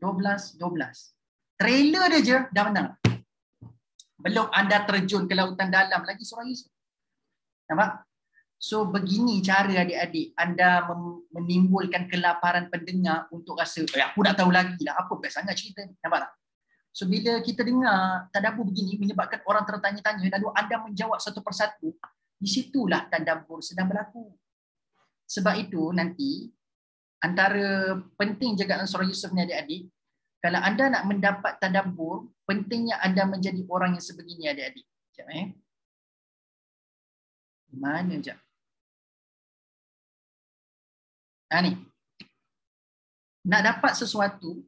Speaker 1: Trailer dia je dah menang. Belum anda terjun ke lautan dalam lagi surah Yusuf. Nampak? So begini cara adik-adik anda menimbulkan kelaparan pendengar untuk rasa aku nak tahu lagi lah apa best sangat cerita ni. Nampak tak? So bila kita dengar tadabbur begini menyebabkan orang tertanya-tanya lalu anda menjawab satu persatu, di situlah tadabbur sedang berlaku. Sebab itu nanti antara penting jagaan surah Yusuf ni adik-adik, kalau anda nak mendapat tadabbur, pentingnya anda menjadi orang yang sebegini adik-adik. Sekejap Mana sekejap? Ni. Nak dapat sesuatu,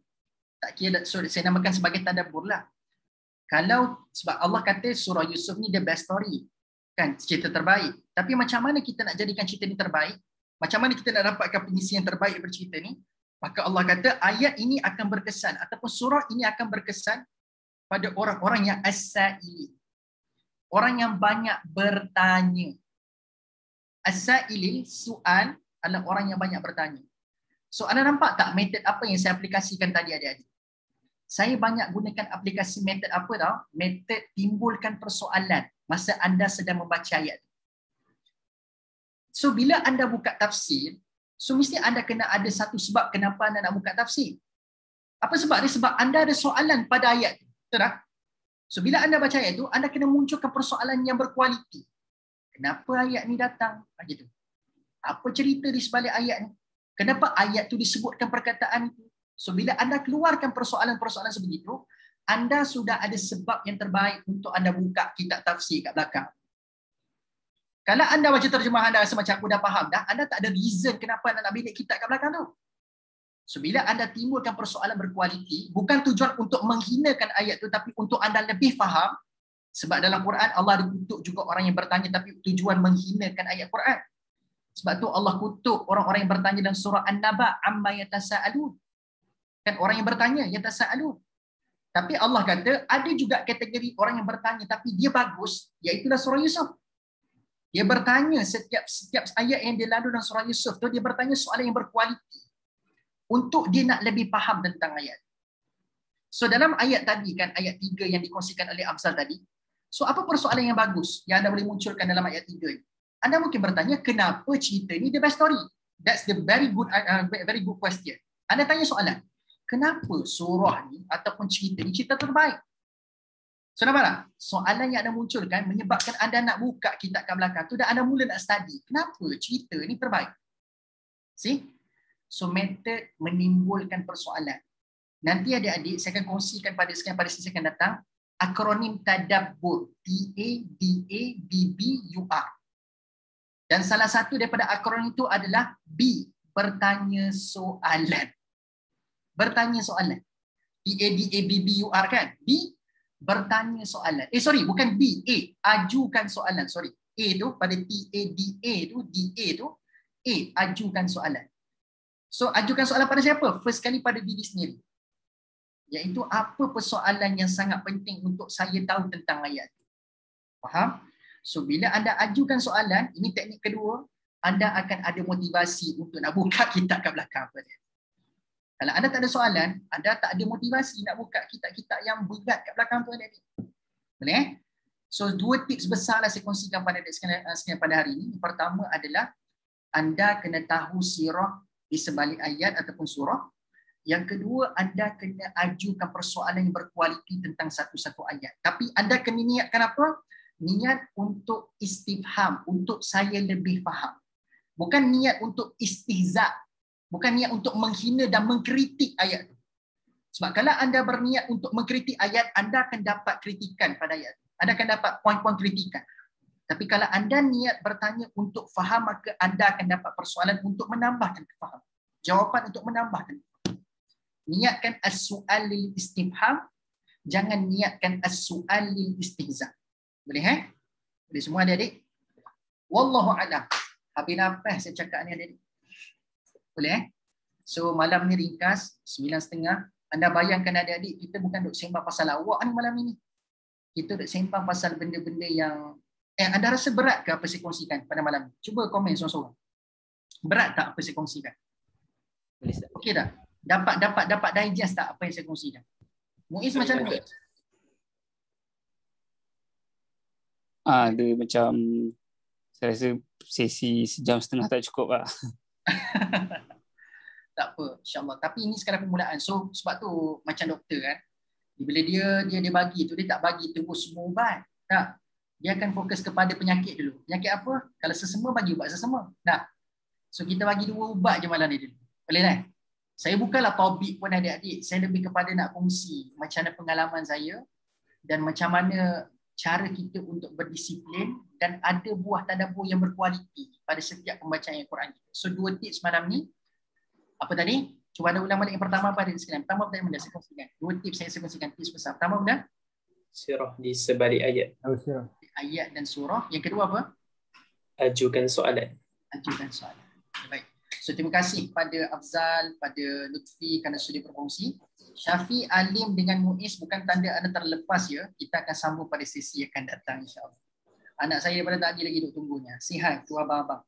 Speaker 1: tak kira saya namakan sebagai tadabbur lah. Kalau sebab Allah kata surah Yusuf ni the best story. Kan, cerita terbaik. Tapi macam mana kita nak jadikan cerita ni terbaik? Macam mana kita nak dapatkan pengisian terbaik daripada cerita ni? Maka Allah kata ayat ini akan berkesan ataupun surah ini akan berkesan pada orang-orang yang as-sa'ili. Orang yang banyak bertanya. As-sa'ili, soal adalah orang yang banyak bertanya. So anda nampak tak metod apa yang saya aplikasikan tadi adik-adik? Saya banyak gunakan aplikasi metod apa tau? Metod timbulkan persoalan masa anda sedang membaca ayat. So bila anda buka tafsir, so mesti anda kena ada satu sebab kenapa anda nak buka tafsir. Apa sebab dia? Sebab anda ada soalan pada ayat. Betul tak? So bila anda baca ayat itu, anda kena munculkan persoalan yang berkualiti. Kenapa ayat ni datang? Begitu. Apa cerita di sebalik ayat ni? Kenapa ayat tu disebutkan perkataan itu? So bila anda keluarkan persoalan-persoalan sebegitu, anda sudah ada sebab yang terbaik untuk anda buka kitab tafsir kat belakang. Kalau anda baca terjemahan anda rasa macam aku dah faham dah, anda tak ada reason kenapa anda nak bilik kitab kat belakang tu. So bila anda timbulkan persoalan berkualiti, bukan tujuan untuk menghinakan ayat tu, tapi untuk anda lebih faham. Sebab dalam Quran Allah ada kutuk juga orang yang bertanya tapi tujuan menghinakan ayat Quran. Sebab tu Allah kutuk orang-orang yang bertanya dalam surah An-Naba amma yatasaalun. Kan orang yang bertanya yatasaalun. Tapi Allah kata ada juga kategori orang yang bertanya tapi dia bagus, iaitu surah Yusuf. Dia bertanya setiap ayat yang dia lalu dalam surah Yusuf tu, dia bertanya soalan yang berkualiti untuk dia nak lebih faham tentang ayat. So dalam ayat tadi kan, ayat 3 yang dikongsikan oleh Amsal tadi, so apa persoalan yang bagus yang anda boleh munculkan dalam ayat 3 ni? Anda mungkin bertanya, kenapa cerita ni the best story? That's the very good question. Anda tanya soalan, kenapa surah ni ataupun cerita ni cerita terbaik? So nampak tak? Soalan yang anda munculkan menyebabkan anda nak buka kitab kat belakang tu dan anda mula nak study. Kenapa cerita ni terbaik? See? So metod menimbulkan persoalan. Nanti adik-adik saya akan kongsikan pada sesi akan datang akronim tadabbur. TADABBUR. Dan salah satu daripada akronim itu adalah B, bertanya soalan. Bertanya soalan. TADABBUR kan? B, bertanya soalan. Bukan B, A, ajukan soalan. A tu pada TADA tu, DA tu, A, ajukan soalan. So ajukan soalan pada siapa? First kali pada diri sendiri. Iaitu apa persoalan yang sangat penting untuk saya tahu tentang ayat. Faham? So bila anda ajukan soalan, ini teknik kedua, anda akan ada motivasi untuk nak buka kitab kat belakang. Kalau anda tak ada soalan, anda tak ada motivasi nak buka kitab-kitab yang berat kat belakang tu. Boleh? So 2 tips besar lah saya kongsikan pada sekalian pada hari ini. Yang pertama adalah anda kena tahu sirah di sebalik ayat ataupun surah. Yang kedua, anda kena ajukan persoalan yang berkualiti tentang satu-satu ayat. Tapi anda kena niatkan apa? Niat untuk istifham, untuk saya lebih faham. Bukan niat untuk istihza. Bukan niat untuk menghina dan mengkritik ayat tu. Sebab kalau anda berniat untuk mengkritik ayat, anda akan dapat kritikan pada ayat tu. Anda akan dapat poin-poin kritikan. Tapi kalau anda niat bertanya untuk faham, maka anda akan dapat persoalan untuk menambahkan kefahaman. Jawapan untuk menambahkan. Niatkan as-su'al lil istifham, jangan niatkan as-su'al lil istihza. Boleh Boleh semua adik-adik? Wallahu a'lam. Habis nafas saya cakap ni adik-adik. Boleh So malam ni ringkas 9.30. Anda bayangkan adik-adik, kita bukan duk sembang pasal awak ni malam ini. Kita duk sembang pasal benda-banda yang anda rasa berat ke apa saya kongsikan pada malam ni? Cuba komen seorang-seorang. Berat tak apa saya kongsikan? Okey tak? Dapat digest tak apa yang saya kongsikan? Muiz macam mana?
Speaker 4: Dia macam saya rasa sesi 1.5 jam tak cukup lah.
Speaker 1: Tak apa, insyaAllah. Tapi ini sekadar permulaan. So sebab tu macam doktor kan, bila dia bagi tu, dia tak bagi terus semua ubat. Tak. Dia akan fokus kepada penyakit dulu. Penyakit apa? Kalau sesama, bagi ubat sesama. Tak. So kita bagi 2 ubat je malam ni dulu. Boleh kan? Saya bukanlah topik pun adik-adik. Saya lebih kepada nak kongsi macam mana pengalaman saya dan macam mana cara kita untuk berdisiplin dan ada buah tadabbur yang berkualiti pada setiap pembacaan Al-Quran kita. So 2 tips malam ni. Apa tadi? Cuba ada ulang balik yang pertama apa adik sekalian? Pertama benda saya kongsikan. 2 tips saya kongsikan. Tips besar. Pertama benda?
Speaker 5: Surah di sebalik ayat.
Speaker 2: Surah.
Speaker 1: Ayat dan surah. Yang kedua apa?
Speaker 5: Ajukan soalan.
Speaker 1: Ajukan soalan. Baik. So terima kasih pada Afzal, pada Lutfi kerana sudah berkongsi. Syafiq, Alim dengan Muiz bukan tanda anda terlepas ya. Kita akan sambung pada sesi yang akan datang insya-Allah. Anak saya daripada tadi lagi duk tunggunya. Say hi tu abang-abang.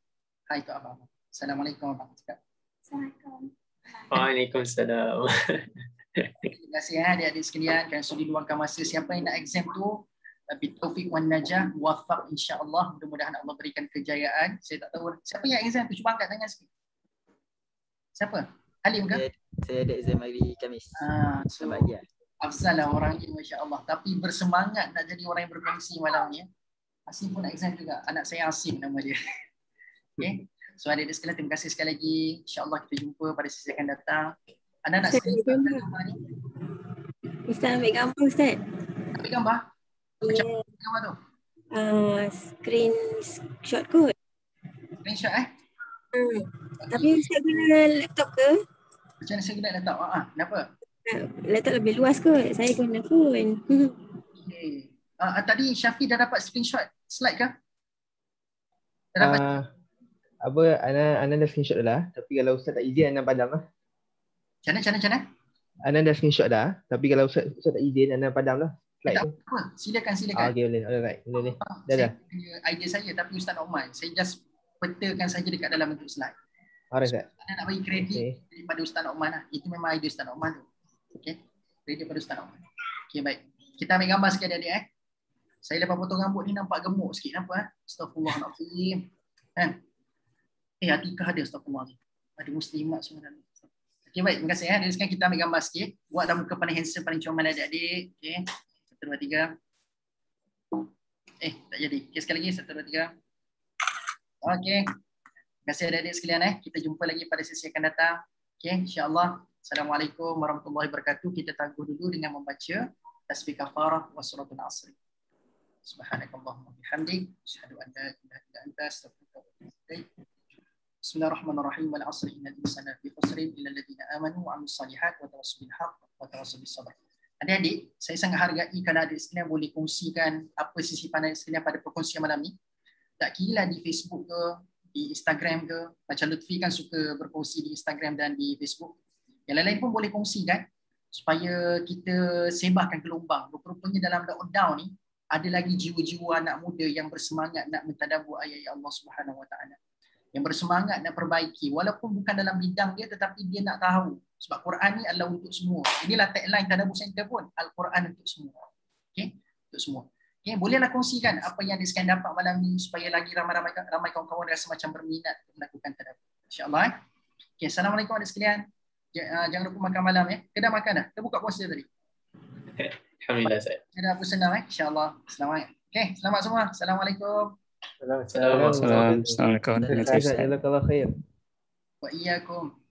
Speaker 1: Hai tu abang-abang. Assalamualaikum abang.
Speaker 7: Assalamualaikum.
Speaker 5: Waalaikumsalam.
Speaker 1: Terima kasih adik-adik sekalian kerana sudah luangkan masa. Siapa yang nak exam tu, bitaufiq wan najah, muwaffaq insya-Allah. Mudah-mudahan Allah berikan kejayaan. Saya tak tahu siapa yang exam tu, cuba angkat tangan sikit. Siapa? Alim ke?
Speaker 3: Saya ada exam hari Khamis.
Speaker 1: So
Speaker 3: Bahagia.
Speaker 1: Afzal lah orang ini masya-Allah. Tapi bersemangat nak jadi orang yang berkongsi malam ni. Asim pun nak exam juga. Anak saya Asim nama dia. Okay. So adik-adik sekalian, terima kasih sekali lagi. InsyaAllah kita jumpa pada sesi akan datang. Anda nak screenshot gambar ni?
Speaker 7: Ustaz ambil gambar Ustaz.
Speaker 1: Ambil gambar? Macam mana gambar tu?
Speaker 7: Screenshot kot.
Speaker 1: Screenshot
Speaker 7: Tapi Ustaz guna laptop ke?
Speaker 1: Macam mana saya guna laptop? Kenapa?
Speaker 7: Laptop lebih luas kot. Saya guna phone.
Speaker 1: Okay. Tadi Syafiq dah dapat screenshot slide ke? Dah dapat?
Speaker 6: Ana dah screenshot dah. Tapi kalau Ustaz tak izin, Ana padam lah.
Speaker 1: Macam mana?
Speaker 6: Ana dah screenshot dah. Tapi kalau Ustaz tak izin, Ana padam lah.
Speaker 1: Tak apa. Silakan.
Speaker 6: Okay, boleh. Alright. Boleh.
Speaker 1: Saya punya idea saya, tapi Ustaz Norman, saya just petakan saja dekat dalam bentuk slide.
Speaker 6: Alright, Ustaz.
Speaker 1: Anda nak bagi kredit daripada Ustaz Norman lah. Itu memang idea Ustaz Norman tu. Okay. Kredit pada Ustaz Norman. Okay, baik. Kita ambil gambar sikit adik-adik. Saya lepas potong rambut ni nampak gemuk sikit. Nampak? Astaghfirullahaladzim. Atikah ada, astagfirullah. Ada muslimat semua dalam. Okay, baik. Terima kasih. Jadi sekarang kita ambil gambar sikit. Buatlah muka paling handsome, paling comel adik-adik. Okay. 1, 2, 3. Tak jadi. Okay, sekali lagi. 1, 2, 3. Okay. Terima kasih adik-adik sekalian. Kita jumpa lagi pada sesi akan datang. Okay, insyaAllah. Assalamualaikum warahmatullahi wabarakatuh. Kita tangguh dulu dengan membaca tasbih kafarah wa suratul asri. Subhanakallahumma bihamdik. Asyhadu an la ilaha illa anta, astaghfiruka wa atubu ilaik. Bismillahirrahmanirrahim. Wal 'asri innal insana lafi khusrin illa alladziina aamanu wa 'amilus shalihaati wa tawassaw bil haqq wa tawassaw bis sabr. Adik-adik, saya sangat hargai kalau adik sekalian boleh kongsikan apa sisi pandang sekalian pada perkongsian malam ni. Tak kira di Facebook ke, di Instagram ke. Macam Lutfi kan suka berkongsi di Instagram dan di Facebook. Yang lain-lain pun boleh kongsikan supaya kita sembahkan gelombang. Rupanya dalam lockdown ni ada lagi jiwa-jiwa anak muda yang bersemangat nak mentadabbur ayat Allah Subhanahu Wa Taala. Yang bersemangat nak perbaiki walaupun bukan dalam bidang dia, tetapi dia nak tahu sebab Quran ni adalah untuk semua. Inilah tagline Tadabbur Center pun, Al-Quran untuk semua. Okey, untuk semua. Okey, bolehlah kongsikan apa yang disekian dapat malam ni supaya lagi ramai kawan-kawan rasa macam berminat untuk melakukan tadabbur. Insya-Allah. Okey, assalamualaikum adik sekalian. Jangan lupa makan malam ya. Kita dah makan dah. Kita buka puasa tadi.
Speaker 5: Alhamdulillah Ustaz.
Speaker 1: Kita dah senang insya-Allah. Selamat. Okey, selamat semua. Assalamualaikum.
Speaker 4: Assalamualaikum.
Speaker 6: Jazakallah khair.
Speaker 1: Wa iyyakum.